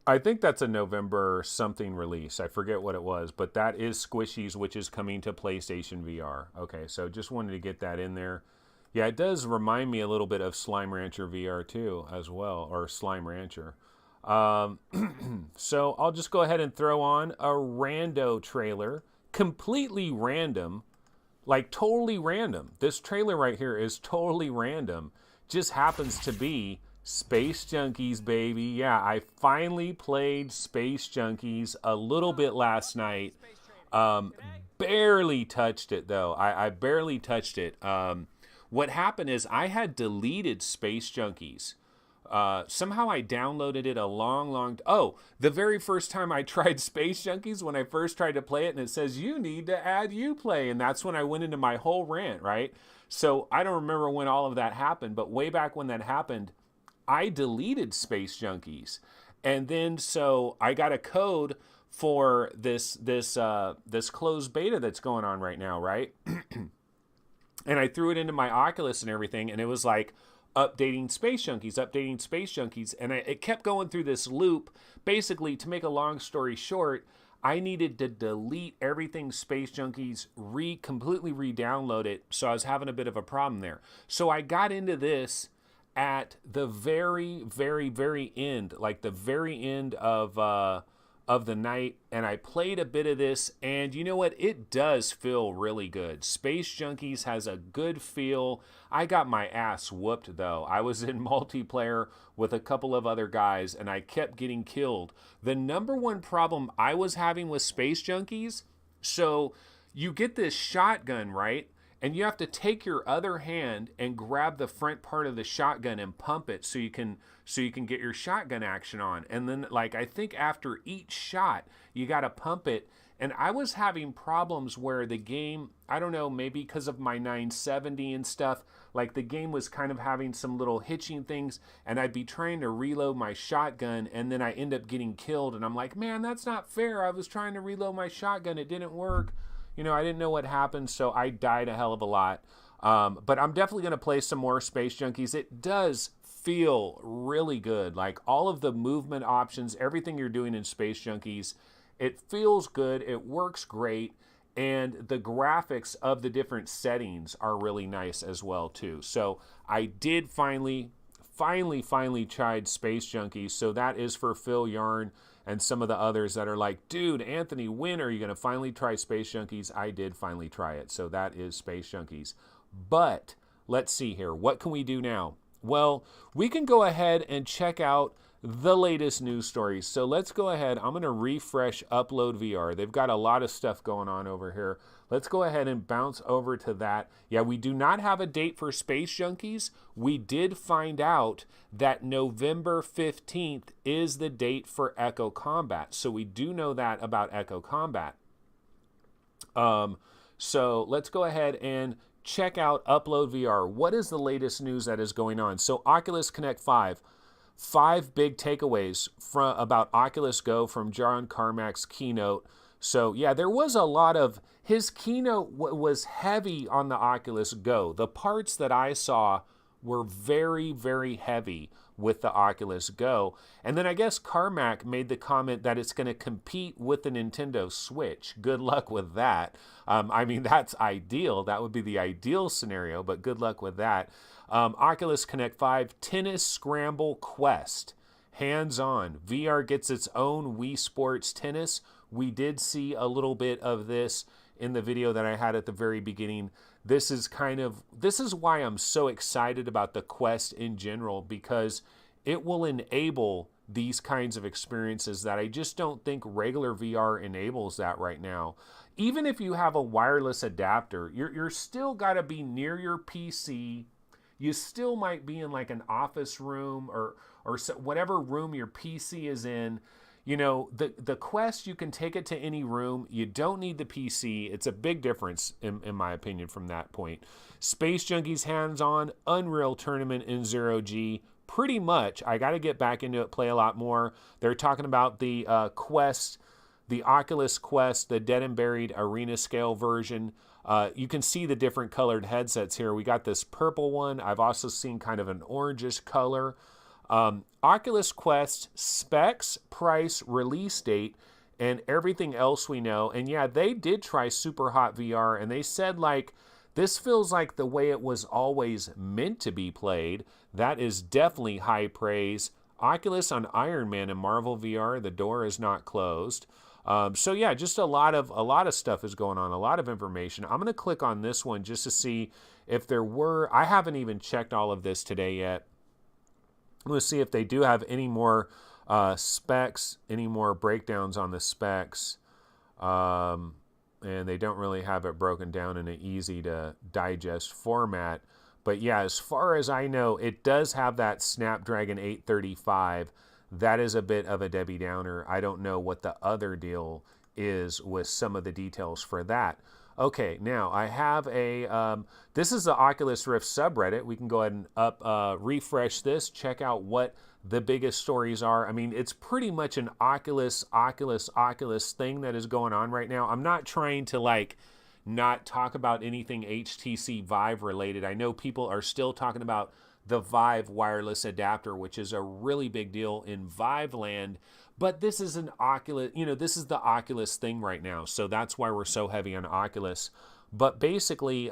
I think that's a November something release. I forget what it was, but that is Squishies, which is coming to PlayStation VR. Okay, so just wanted to get that in there. Yeah, it does remind me a little bit of Slime Rancher VR too, as well, or Slime Rancher. So I'll just go ahead and throw on a rando trailer, completely random. Like, totally random. This trailer right here is totally random. Just happens to be Space Junkies, baby. Yeah, I finally played Space Junkies a little bit last night. Barely touched it, though. I barely touched it. What happened is I had deleted Space Junkies. Somehow I downloaded it the very first time I tried Space Junkies, when I first tried to play it, and it says you need to add Uplay, and that's when I went into my whole rant, right? So I don't remember when all of that happened, but way back when that happened, I deleted Space Junkies. And then so I got a code for this closed beta that's going on right now, right? And I threw it into my Oculus and everything, and it was like, updating Space Junkies, and it kept going through this loop. Basically, to make a long story short, I needed to delete everything Space Junkies, completely re-download it, so I was having a bit of a problem there. So I got into this at the very, very, very end, like the very end of the night, and I played a bit of this, and you know what? It does feel really good. Space Junkies has a good feel. I got my ass whooped, though. I was in multiplayer with a couple of other guys, and I kept getting killed. The number one problem I was having with Space Junkies, so you get this shotgun, right? And you have to take your other hand and grab the front part of the shotgun and pump it so you can get your shotgun action on. And then, like, I think after each shot, you got to pump it. And I was having problems where the game, I don't know, maybe because of my 970 and stuff, like the game was kind of having some little hitching things, and I'd be trying to reload my shotgun, and then I end up getting killed. And I'm like, man, that's not fair. I was trying to reload my shotgun. It didn't work. I didn't know what happened, so I died a hell of a lot. But I'm definitely going to play some more Space Junkies. It does feel really good. Like all of the movement options, everything you're doing in Space Junkies, it feels good. It works great. And the graphics of the different settings are really nice as well too. So I did finally tried Space Junkies. So that is for Phil Yarn and some of the others that are like, dude, Anthony, when are you going to finally try Space Junkies? I did finally try it. So that is Space Junkies. But let's see here. What can we do now? Well, we can go ahead and check out the latest news stories. So let's go ahead. I'm going to refresh Upload VR. They've got a lot of stuff going on over here. Let's go ahead and bounce over to that. Yeah, we do not have a date for Space Junkies. We did find out that November 15th is the date for Echo Combat. So we do know that about Echo Combat. So let's go ahead and check out Upload VR. What is the latest news that is going on? So Oculus Connect 5. 5 big takeaways about Oculus Go from John Carmack's keynote. So yeah, there was a lot of, his keynote was heavy on the Oculus Go. The parts that I saw were very, very heavy with the Oculus Go. And then I guess Carmack made the comment that it's going to compete with the Nintendo Switch. Good luck with that. I mean, that's ideal. That would be the ideal scenario, but good luck with that. Oculus Connect 5 Tennis Scramble Quest. Hands-on. VR gets its own Wii Sports Tennis. We did see a little bit of this in the video that I had at the very beginning. This is why I'm so excited about the Quest in general, because it will enable these kinds of experiences that I just don't think regular VR enables that right now. Even if you have a wireless adapter, you're still got to be near your PC. You still might be in like an office room or whatever room your PC is in. You know, the Quest, you can take it to any room. You don't need the PC. It's a big difference, in my opinion, from that point. Space Junkies hands-on, Unreal Tournament in 0G. Pretty much, I got to get back into it, play a lot more. They're talking about the Quest, the Oculus Quest, the Dead and Buried Arena Scale version. You can see the different colored headsets here. We got this purple one. I've also seen kind of an orangish color. Oculus Quest specs, price, release date, and everything else we know. And yeah, they did try Super Hot VR, and they said, like, this feels like the way it was always meant to be played. That is definitely high praise. Oculus on Iron Man and Marvel VR, the door is not closed. So yeah, just a lot of stuff is going on, a lot of information. I'm going to click on this one just to see if there were, I haven't even checked all of this today yet. I'm going to see if they do have any more specs, any more breakdowns on the specs. And they don't really have it broken down in an easy to digest format. But yeah, as far as I know, it does have that Snapdragon 835. That is a bit of a Debbie Downer. I don't know what the other deal is with some of the details for that. Okay, now I have a, this is the Oculus Rift subreddit. We can go ahead and refresh this, check out what the biggest stories are. I mean, it's pretty much an Oculus thing that is going on right now. I'm not trying to like not talk about anything HTC Vive related. I know people are still talking about the Vive wireless adapter, which is a really big deal in Vive land. But this is an Oculus, you know, this is the Oculus thing right now. So that's why we're so heavy on Oculus. But basically,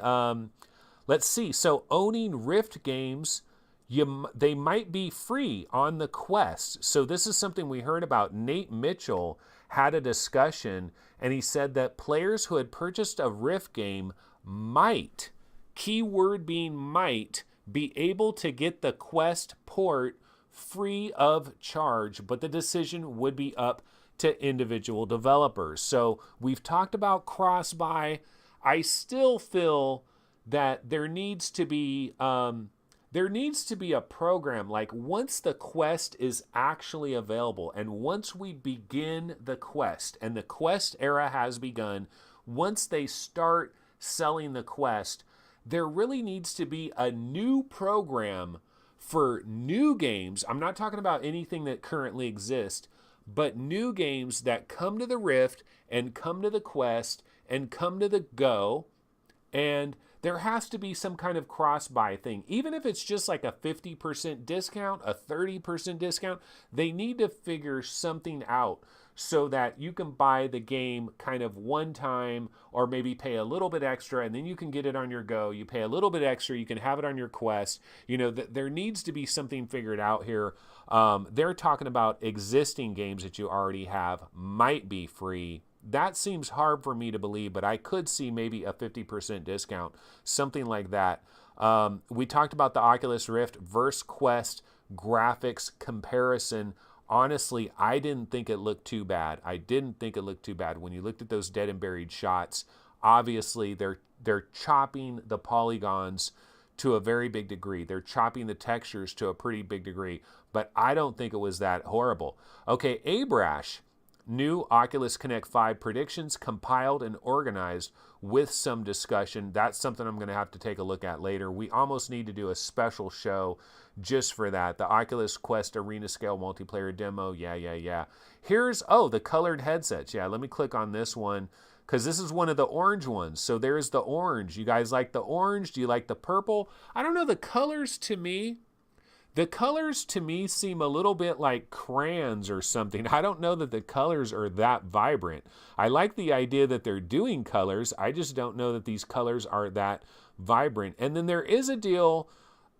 let's see. So owning Rift games, they might be free on the Quest. So this is something we heard about. Nate Mitchell had a discussion, and he said that players who had purchased a Rift game might, keyword being might, be able to get the Quest port free of charge, but the decision would be up to individual developers. So we've talked about cross-buy. I still feel that there needs to be a program, like once the Quest is actually available and once we begin the Quest and the Quest era has begun, once they start selling the Quest, there really needs to be a new program for new games. I'm not talking about anything that currently exists, but new games that come to the Rift and come to the Quest and come to the Go, and there has to be some kind of cross-buy thing. Even if it's just like a 50% discount, a 30% discount, they need to figure something out so that you can buy the game kind of one time, or maybe pay a little bit extra and then you can get it on your go. You pay a little bit extra, you can have it on your Quest. You know, there needs to be something figured out here. They're talking about existing games that you already have might be free. That seems hard for me to believe, but I could see maybe a 50% discount, something like that. We talked about the Oculus Rift versus Quest graphics comparison. Honestly, I didn't think it looked too bad. When you looked at those dead and buried shots, obviously they're chopping the polygons to a very big degree. They're chopping the textures to a pretty big degree, but I don't think it was that horrible. Okay, Abrash, new Oculus Connect 5 predictions compiled and organized with some discussion. That's something I'm going to have to take a look at later. We almost need to do a special show just for that. The Oculus Quest Arena Scale multiplayer demo. Yeah. Here's, the colored headsets. Yeah, let me click on this one because this is one of the orange ones. So there's the orange. You guys like the orange? Do you like the purple? I don't know. The colors to me seem a little bit like crayons or something. I don't know that the colors are that vibrant. I like the idea that they're doing colors. I just don't know that these colors are that vibrant. And then there is a deal,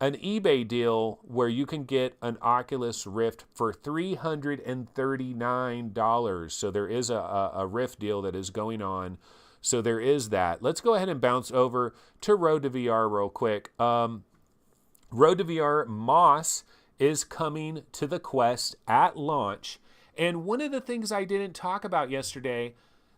an eBay deal, where you can get an Oculus Rift for $339. So there is a Rift deal that is going on. So there is that. Let's go ahead and bounce over to Road to VR real quick. Road to VR Moss is coming to the Quest at launch. And one of the things I didn't talk about yesterday,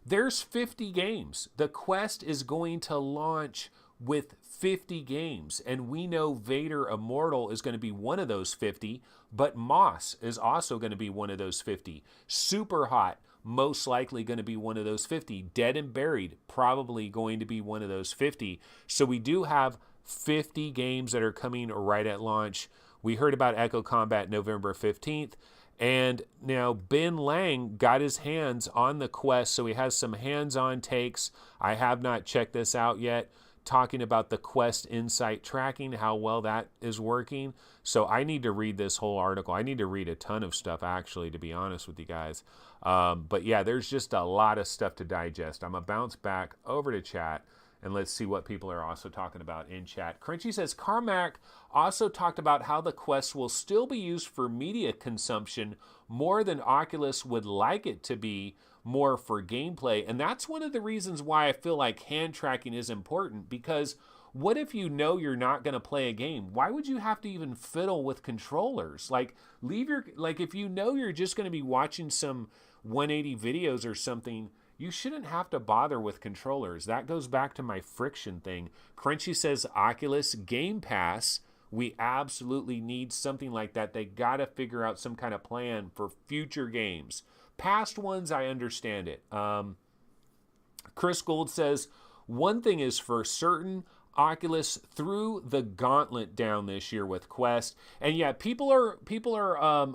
there's 50 games. The Quest is going to launch with 50 games. And we know Vader Immortal is going to be one of those 50, but Moss is also going to be one of those 50. Super Hot, most likely going to be one of those 50. Dead and Buried, probably going to be one of those 50. So we do have 50 games that are coming right at launch. We heard about Echo Combat November 15th. And now Ben Lang got his hands on the Quest, so he has some hands-on takes. I have not checked this out yet, talking about the Quest Insight tracking, how well that is working. So I need to read this whole article. I need to read a ton of stuff, actually, to be honest with you guys. But yeah, there's just a lot of stuff to digest. I'm going to bounce back over to chat, and let's see what people are also talking about in chat. Crunchy says, Carmack also talked about how the Quest will still be used for media consumption more than Oculus would like it to be, more for gameplay. And that's one of the reasons why I feel like hand tracking is important, because what if you know you're not going to play a game? Why would you have to even fiddle with controllers? Like, if you know you're just going to be watching some 180 videos or something, you shouldn't have to bother with controllers. That goes back to my friction thing. Crunchy says Oculus Game Pass. We absolutely need something like that. They got to figure out some kind of plan for future games. Past ones, I understand it. Chris Gold says, one thing is for certain, Oculus threw the gauntlet down this year with Quest. And yeah, people are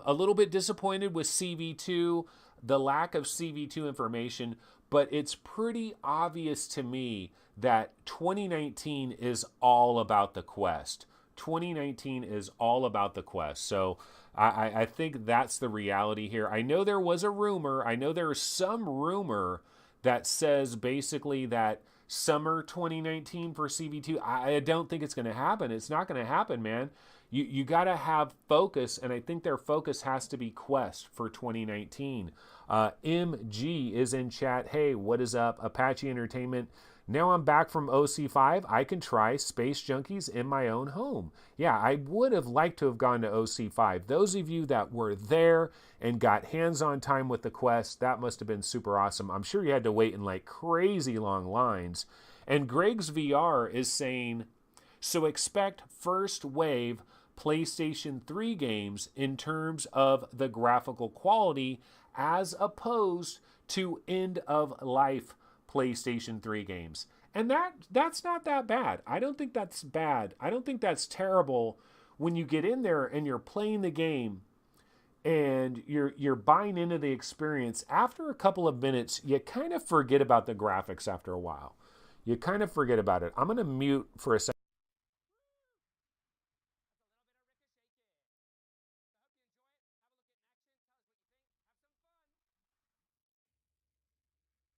a little bit disappointed with CV2, the lack of CV2 information, but it's pretty obvious to me that 2019 is all about the Quest. 2019 is all about the Quest. So I think that's the reality here. I know there was a rumor. I know there is some rumor that says basically that summer 2019 for CV2. I don't think it's going to happen. It's not going to happen, man. You got to have focus, and I think their focus has to be Quest for 2019. MG is in chat. Hey, what is up? Apache Entertainment. Now I'm back from OC5. I can try Space Junkies in my own home. Yeah, I would have liked to have gone to OC5. Those of you that were there and got hands-on time with the Quest, that must have been super awesome. I'm sure you had to wait in like crazy long lines. And Greg's VR is saying, so expect first wave PlayStation 3 games in terms of the graphical quality as opposed to end-of-life PlayStation 3 games. And that's not that bad. I don't think that's bad. I don't think that's terrible when you get in there and you're playing the game and you're buying into the experience. After a couple of minutes, you kind of forget about the graphics after a while. you kind of forget about it. I'm going to mute for a second.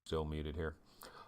Still muted here.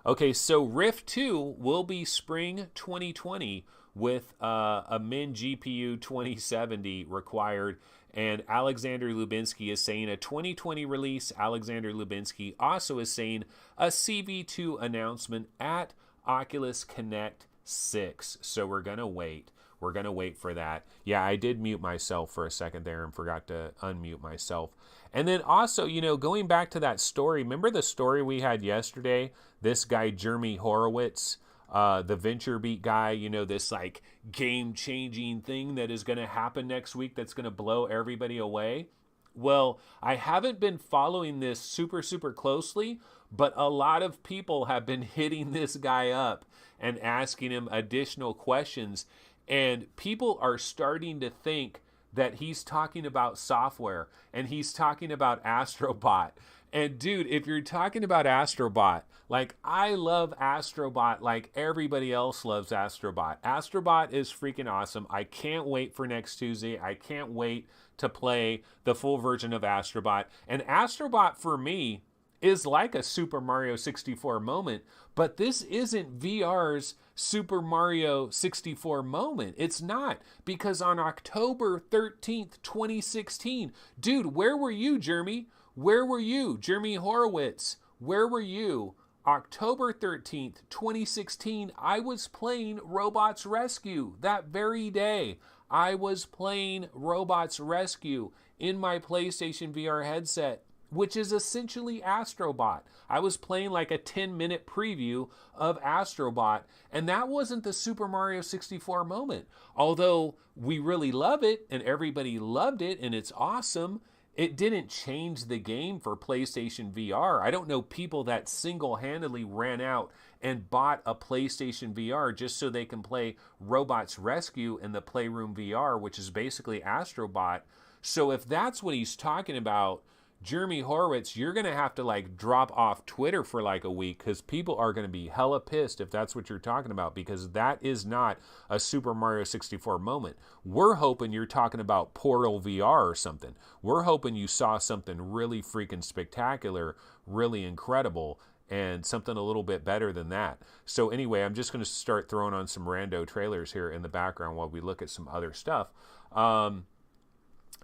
Okay, so Rift 2 will be spring 2020 with a Min GPU 2070 required. And Alexander Lubinsky is saying a 2020 release. Alexander Lubinsky also is saying a CV2 announcement at Oculus Connect 6. So we're going to wait. We're going to wait for that. Yeah, I did mute myself for a second there and forgot to unmute myself. And then also, you know, going back to that story, remember the story we had yesterday? This guy, Jeremy Horowitz, the VentureBeat guy, you know, this like game-changing thing that is going to happen next week that's going to blow everybody away. Well, I haven't been following this super closely, but a lot of people have been hitting this guy up and asking him additional questions. And people are starting to think that he's talking about software and he's talking about Astrobot. And dude, if you're talking about Astrobot, like I love Astrobot like everybody else loves Astrobot. Astrobot is freaking awesome. I can't wait for next Tuesday. I can't wait to play the full version of Astrobot. And Astrobot for me is like a Super Mario 64 moment, but this isn't VR's Super Mario 64 moment. It's not, because on October 13th, 2016, dude, where were you, Jeremy? Where were you, Jeremy Horowitz? Where were you? October 13th, 2016, I was playing Robots Rescue. That very day, I was playing Robots Rescue in my PlayStation VR headset, which is essentially Astrobot. I was playing like a 10-minute preview of Astrobot, and that wasn't the Super Mario 64 moment. Although we really love it, and everybody loved it, and it's awesome, it didn't change the game for PlayStation VR. I don't know people that single-handedly ran out and bought a PlayStation VR just so they can play Robots Rescue in the Playroom VR, which is basically Astrobot. So if that's what he's talking about, Jeremy Horowitz, you're going to have to like drop off Twitter for like a week, because people are going to be hella pissed if that's what you're talking about, because that is not a Super Mario 64 moment. We're hoping you're talking about Portal VR or something. We're hoping you saw something really freaking spectacular, really incredible, and something a little bit better than that. So anyway, I'm just going to start throwing on some rando trailers here in the background while we look at some other stuff.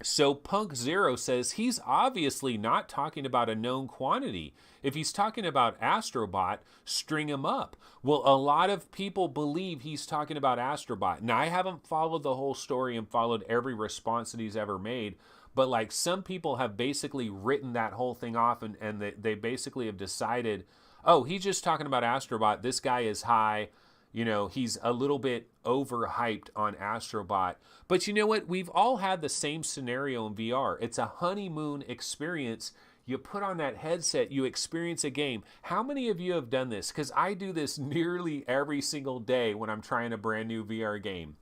So Punk Zero says he's obviously not talking about a known quantity. If he's talking about Astrobot, string him up. Well, a lot of people believe he's talking about Astrobot. Now, I haven't followed the whole story and followed every response that he's ever made, but like some people have basically written that whole thing off, and they basically have decided, oh, he's just talking about Astrobot. This guy is high. You know, he's a little bit overhyped on Astrobot. But you know what? We've all had the same scenario in VR. It's a honeymoon experience. You put on that headset, you experience a game. How many of you have done this? Because I do this nearly every single day when I'm trying a brand new VR game.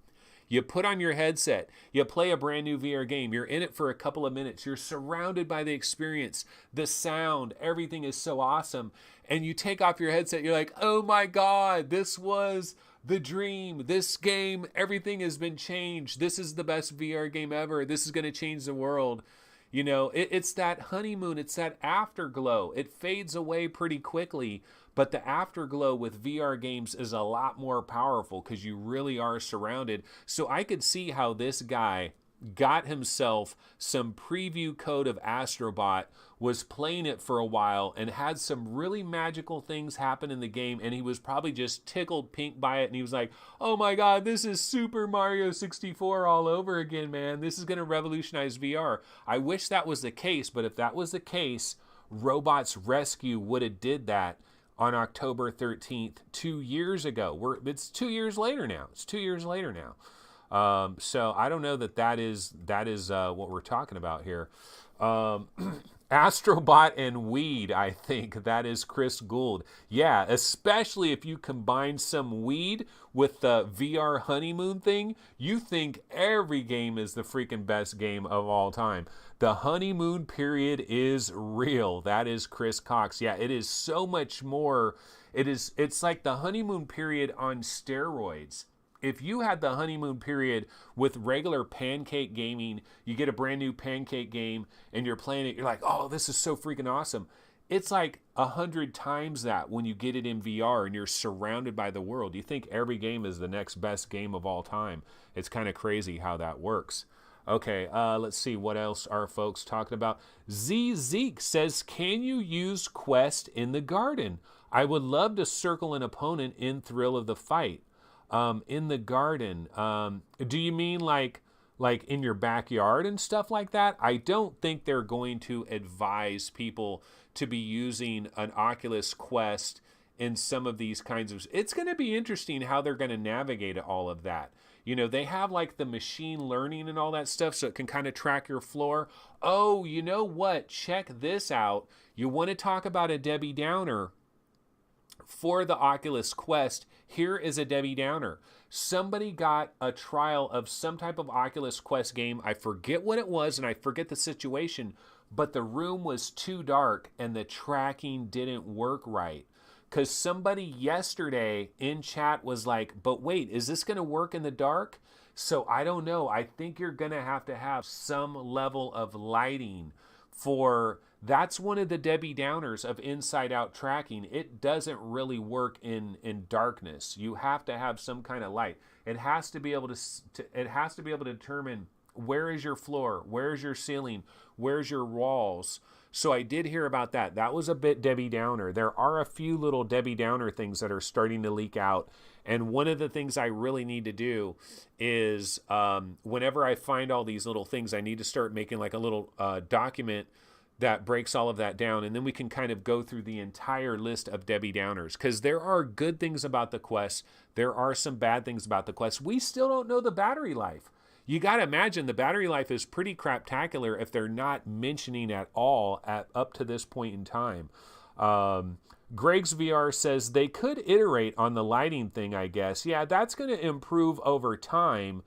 You put on your headset, you play a brand new VR game, you're in it for a couple of minutes, you're surrounded by the experience, the sound, everything is so awesome, and you take off your headset, you're like, oh my God, this was the dream, this game, everything has been changed, this is the best VR game ever, this is going to change the world. You know, it's that honeymoon, it's that afterglow. It fades away pretty quickly, but the afterglow with VR games is a lot more powerful because you really are surrounded. So I could see how this guy got himself some preview code of Astrobot, was playing it for a while, and had some really magical things happen in the game, and he was probably just tickled pink by it, and he was like, oh my God, this is Super Mario 64 all over again, man. This is going to revolutionize VR. I wish that was the case, but if that was the case, Robots Rescue would have did that on October 13th, 2 years ago. It's 2 years later now. It's 2 years later now. So I don't know that is what we're talking about here. Astrobot and weed, I think. That is Chris Gould. Yeah, especially if you combine some weed with the VR honeymoon thing, you think every game is the freaking best game of all time. The honeymoon period is real. That is Chris Cox. Yeah, it is so much more It's like the honeymoon period on steroids. If you had the honeymoon period with regular pancake gaming, you get a brand new pancake game and you're playing it, you're like, oh, this is so freaking awesome. It's like 100 times that when you get it in VR and you're surrounded by the world. You think every game is the next best game of all time. It's kind of crazy how that works. Okay, let's see what else are folks talking about. Zeke says, can you use Quest in the garden? I would love to circle an opponent in thrill of the fight. In the garden, do you mean like in your backyard and stuff like that? I don't think they're going to advise people to be using an Oculus Quest in some of these kinds of... It's going to be interesting how they're going to navigate all of that. You know, they have like the machine learning and all that stuff so it can kind of track your floor. Oh, you know what? Check this out. You want to talk about a Debbie Downer for the Oculus Quest? Here is a Debbie Downer. Somebody got a trial of some type of Oculus Quest game. I forget what it was and I forget the situation, but the room was too dark and the tracking didn't work right. Because somebody yesterday in chat was like, but wait, is this going to work in the dark? So I don't know. I think you're going to have some level of lighting for... That's one of the Debbie Downers of inside out tracking. It doesn't really work in darkness. You have to have some kind of light. It has to be able to determine where is your floor, where's your ceiling, where's your walls. So I did hear about that. That was a bit Debbie Downer. There are a few little Debbie Downer things that are starting to leak out. And one of the things I really need to do is whenever I find all these little things, I need to start making like a little document that breaks all of that down, and then we can kind of go through the entire list of Debbie Downers, because there are good things about the Quest. There are some bad things about the Quest. We still don't know the battery life. You got to imagine the battery life is pretty craptacular if they're not mentioning at all up to this point in time. Greg's VR says they could iterate on the lighting thing, I guess. Yeah, that's going to improve over time.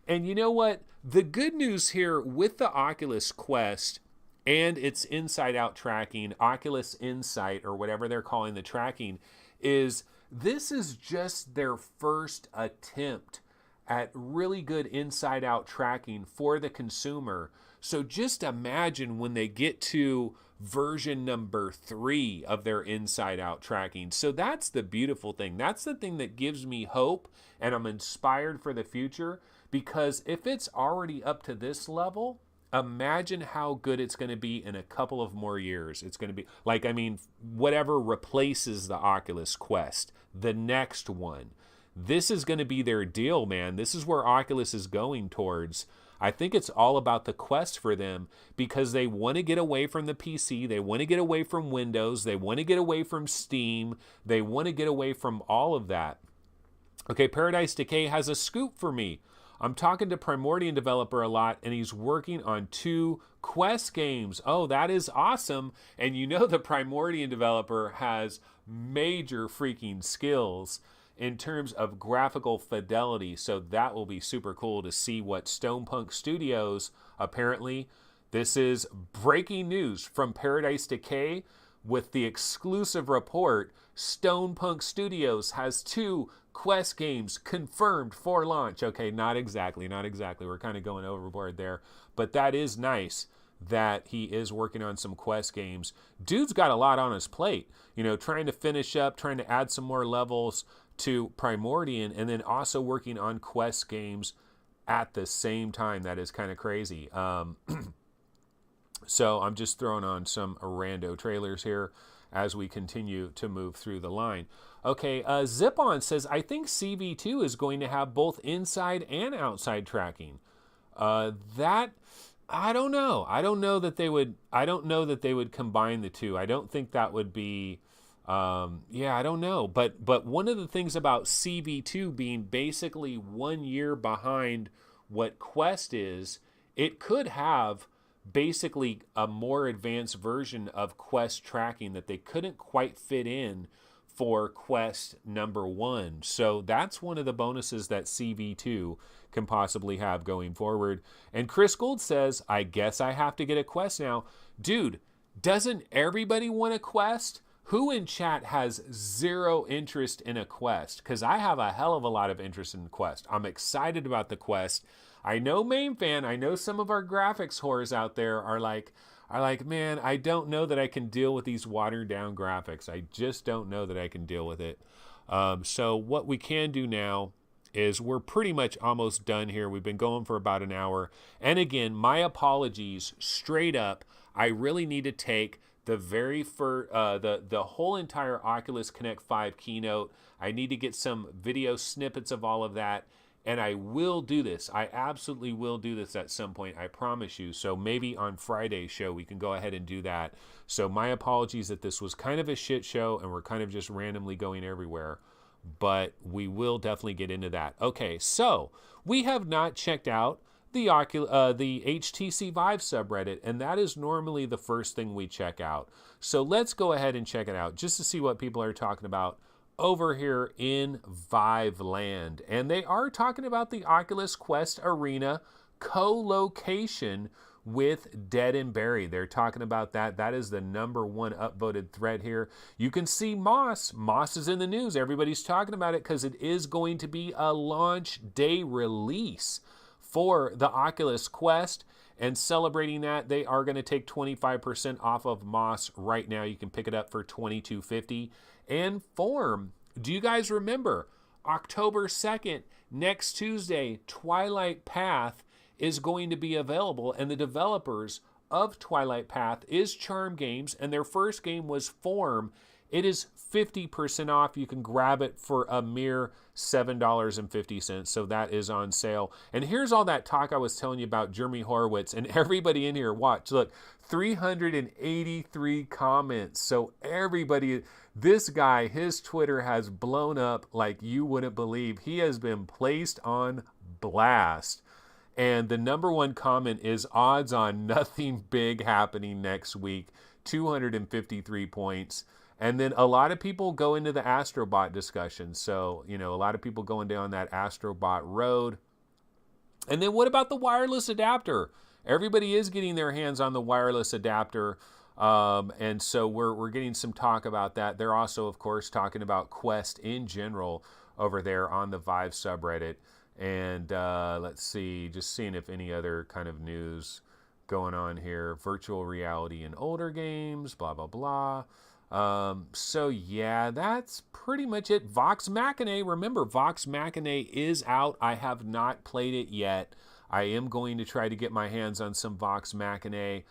And you know what? The good news here with the Oculus Quest and its inside-out tracking, Oculus Insight, or whatever they're calling the tracking, is this is just their first attempt at really good inside-out tracking for the consumer. So just imagine when they get to version number 3 of their inside-out tracking. So that's the beautiful thing. That's the thing that gives me hope, and I'm inspired for the future, because if it's already up to this level, imagine how good it's going to be in a couple of more years. It's going to be like, I mean, whatever replaces the Oculus Quest, the next one. This is going to be their deal, man. This is where Oculus is going towards. I think it's all about the Quest for them, because they want to get away from the PC. They want to get away from Windows. They want to get away from Steam. They want to get away from all of that. Okay, Paradise Decay has a scoop for me. I'm talking to Primordian developer a lot, and he's working on 2 Quest games. Oh, that is awesome. And you know the Primordian developer has major freaking skills in terms of graphical fidelity. So that will be super cool to see what Stonepunk Studios, apparently, this is breaking news from Paradise Decay with the exclusive report. Stonepunk Studios has 2 Quest games confirmed for launch. Okay, not exactly. We're kind of going overboard there. But that is nice that he is working on some Quest games. Dude's got a lot on his plate. You know, trying to finish up, trying to add some more levels to Primordian, and then also working on Quest games at the same time. That is kind of crazy. So I'm just throwing on some rando trailers here as we continue to move through the line. Okay, Zip-On says, I think CV2 is going to have both inside and outside tracking. That, I don't know. I don't know that they would combine the two. I don't think that would be, I don't know. But one of the things about CV2 being basically 1 year behind what Quest is, it could have basically a more advanced version of Quest tracking that they couldn't quite fit in for Quest number 1. So that's one of the bonuses that CV2 can possibly have going forward. And Chris Gould says, I guess I have to get a Quest now. Dude, doesn't everybody want a Quest? Who in chat has zero interest in a Quest? Because I have a hell of a lot of interest in the Quest. I'm excited about the Quest. I know Main Fan, I know some of our graphics whores out there are like, man, I don't know that I can deal with these watered down graphics. I just don't know that I can deal with it. So what we can do now is we're pretty much almost done here. We've been going for about an hour. And again, my apologies straight up. I really need to take the very first, the whole entire Oculus Connect 5 keynote. I need to get some video snippets of all of that. And I will do this. I absolutely will do this at some point. I promise you. So maybe on Friday's show, we can go ahead and do that. So my apologies that this was kind of a shit show and we're kind of just randomly going everywhere. But we will definitely get into that. Okay, so we have not checked out the HTC Vive subreddit, and that is normally the first thing we check out. So let's go ahead and check it out just to see what people are talking about over here in Vive land. And they are talking about the Oculus Quest Arena co-location with Dead and Buried. They're talking about that. That is the #1 upvoted thread here. You can see Moss. Moss is in the news. Everybody's talking about it because it is going to be a launch day release for the Oculus Quest. And celebrating that, they are going to take 25% off of Moss right now. You can pick it up for $22.50. And Form, do you guys remember October 2nd, next Tuesday, Twilight Path is going to be available, and the developers of Twilight Path is Charm Games, and their first game was Form. It is 50% off. You can grab it for a mere $7.50, so that is on sale. And here's all that talk I was telling you about Jeremy Horowitz, and everybody in here, watch, look, 383 comments. So everybody, this guy, his Twitter has blown up like you wouldn't believe. He has been placed on blast. And the #1 comment is odds on nothing big happening next week, 253 points. And then a lot of people go into the Astrobot discussion. So, you know, a lot of people going down that Astrobot road. And then what about the wireless adapter? Everybody is getting their hands on the wireless adapter. And so we're getting some talk about that. They're also, of course, talking about Quest in general over there on the Vive subreddit. And let's see, just seeing if any other kind of news going on here. Virtual reality in older games, blah, blah, blah. So yeah, that's pretty much it. Vox Machina, remember, Vox Machina is out. I have not played it yet. I am going to try to get my hands on some Vox Machina.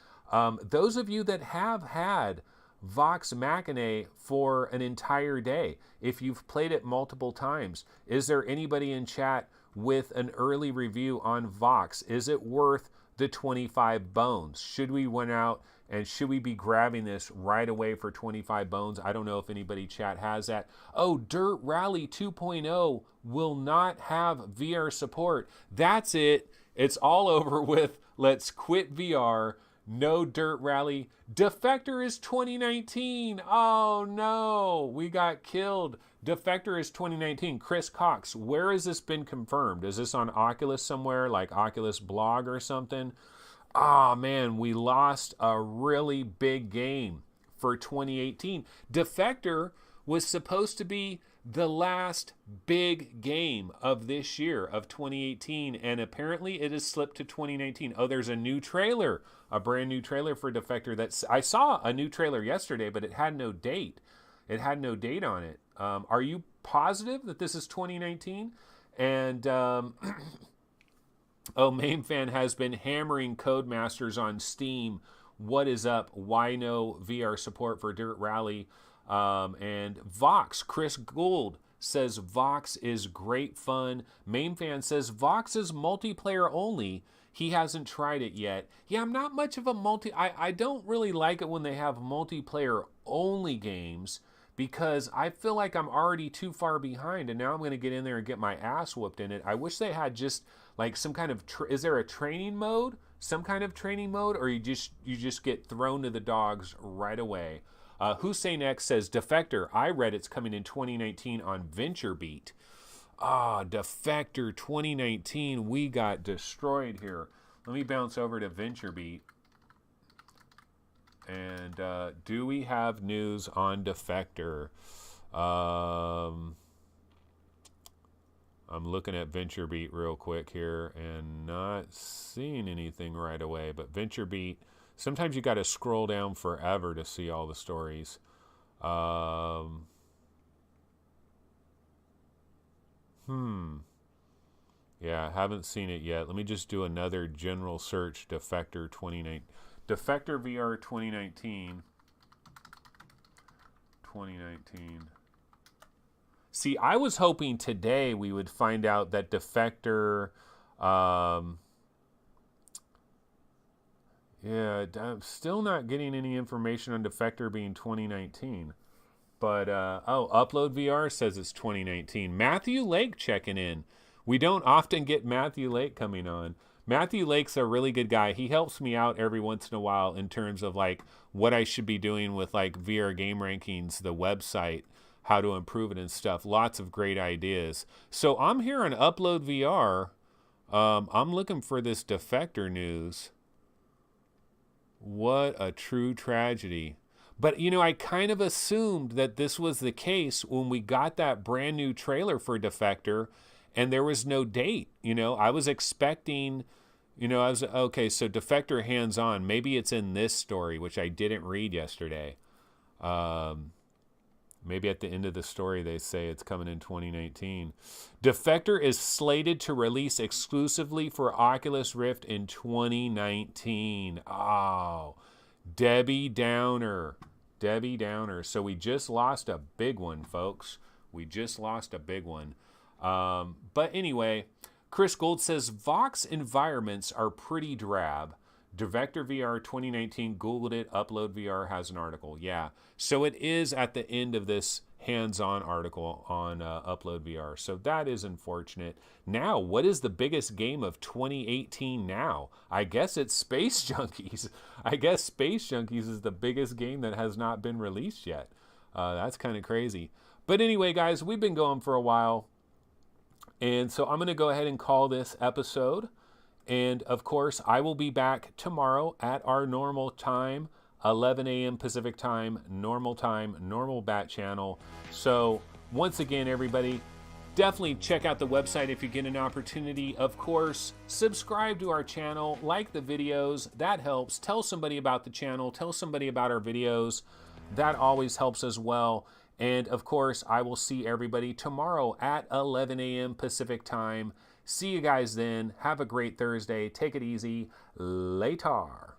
Those of you that have had Vox Machina for an entire day, if you've played it multiple times, is there anybody in chat with an early review on Vox? Is it worth the 25 bones? Should we went out and should we be grabbing this right away for 25 bones? I don't know if anybody chat has that. Oh, Dirt Rally 2.0 will not have VR support. That's it. It's all over with. Let's quit VR. No Dirt Rally. Defector is 2019. Oh no, we got killed. Defector is 2019. Chris Cox, where has this been confirmed? Is this on Oculus somewhere, like Oculus blog or something? Ah, man, we lost a really big game for 2018. Defector was supposed to be the last big game of this year, of 2018, and apparently it has slipped to 2019. Oh, there's a new trailer, a brand new trailer for Defector. I saw a new trailer yesterday, but it had no date. It had no date on it. Are you positive that this is 2019? And oh, Main Fan has been hammering Codemasters on Steam. What is up? Why no VR support for Dirt Rally? And Vox, Chris Gould says Vox is great fun. Main Fan says Vox is multiplayer only. He hasn't tried it yet. Yeah, I'm not much of a I don't really like it when they have multiplayer only games, because I feel like I'm already too far behind, and now I'm going to get in there and get my ass whooped in it. I wish they had just like some kind of is there a training mode? Some kind of training mode, or you just get thrown to the dogs right away. Hussein X says Defector. I read it's coming in 2019 on VentureBeat. Ah, Defector 2019. We got destroyed here. Let me bounce over to VentureBeat. And And do we have news on Defector? I'm looking at VentureBeat real quick here and not seeing anything right away. But VentureBeat, sometimes you got to scroll down forever to see all the stories. Yeah, haven't seen it yet. Let me just do another general search. Defector 2019. Defector VR 2019. 2019. See, I was hoping today we would find out that Defector, yeah, I'm still not getting any information on Defector being 2019. But, oh, Upload VR says it's 2019. Matthew Lake checking in. We don't often get Matthew Lake coming on. Matthew Lake's a really good guy. He helps me out every once in a while in terms of, like, what I should be doing with, like, VR Game Rankings, the website, how to improve it and stuff. Lots of great ideas. So I'm here on Upload VR. I'm looking for this Defector news. What a true tragedy. But, you know, I kind of assumed that this was the case when we got that brand new trailer for Defector and there was no date. You know, I was expecting, you know, I was, okay, so Defector hands-on. Maybe it's in this story, which I didn't read yesterday. Maybe at the end of the story they say it's coming in 2019. Defector is slated to release exclusively for Oculus Rift in 2019. Oh, Debbie Downer. Debbie Downer. So we just lost a big one, folks. We just lost a big one. But anyway, Chris Gold says Vox environments are pretty drab. Defector VR 2019, Googled it, Upload VR has an article. Yeah, so it is at the end of this hands-on article on Upload VR. So that is unfortunate. Now, what is the biggest game of 2018 now? I guess it's Space Junkies. I guess Space Junkies is the biggest game that has not been released yet. That's kind of crazy. But anyway, guys, we've been going for a while. And so I'm going to go ahead and call this episode. And, of course, I will be back tomorrow at our normal time, 11 a.m. Pacific time, normal bat channel. So, once again, everybody, definitely check out the website if you get an opportunity. Of course, subscribe to our channel, like the videos. That helps. Tell somebody about the channel. Tell somebody about our videos. That always helps as well. And, of course, I will see everybody tomorrow at 11 a.m. Pacific time. See you guys then. Have a great Thursday. Take it easy. Later.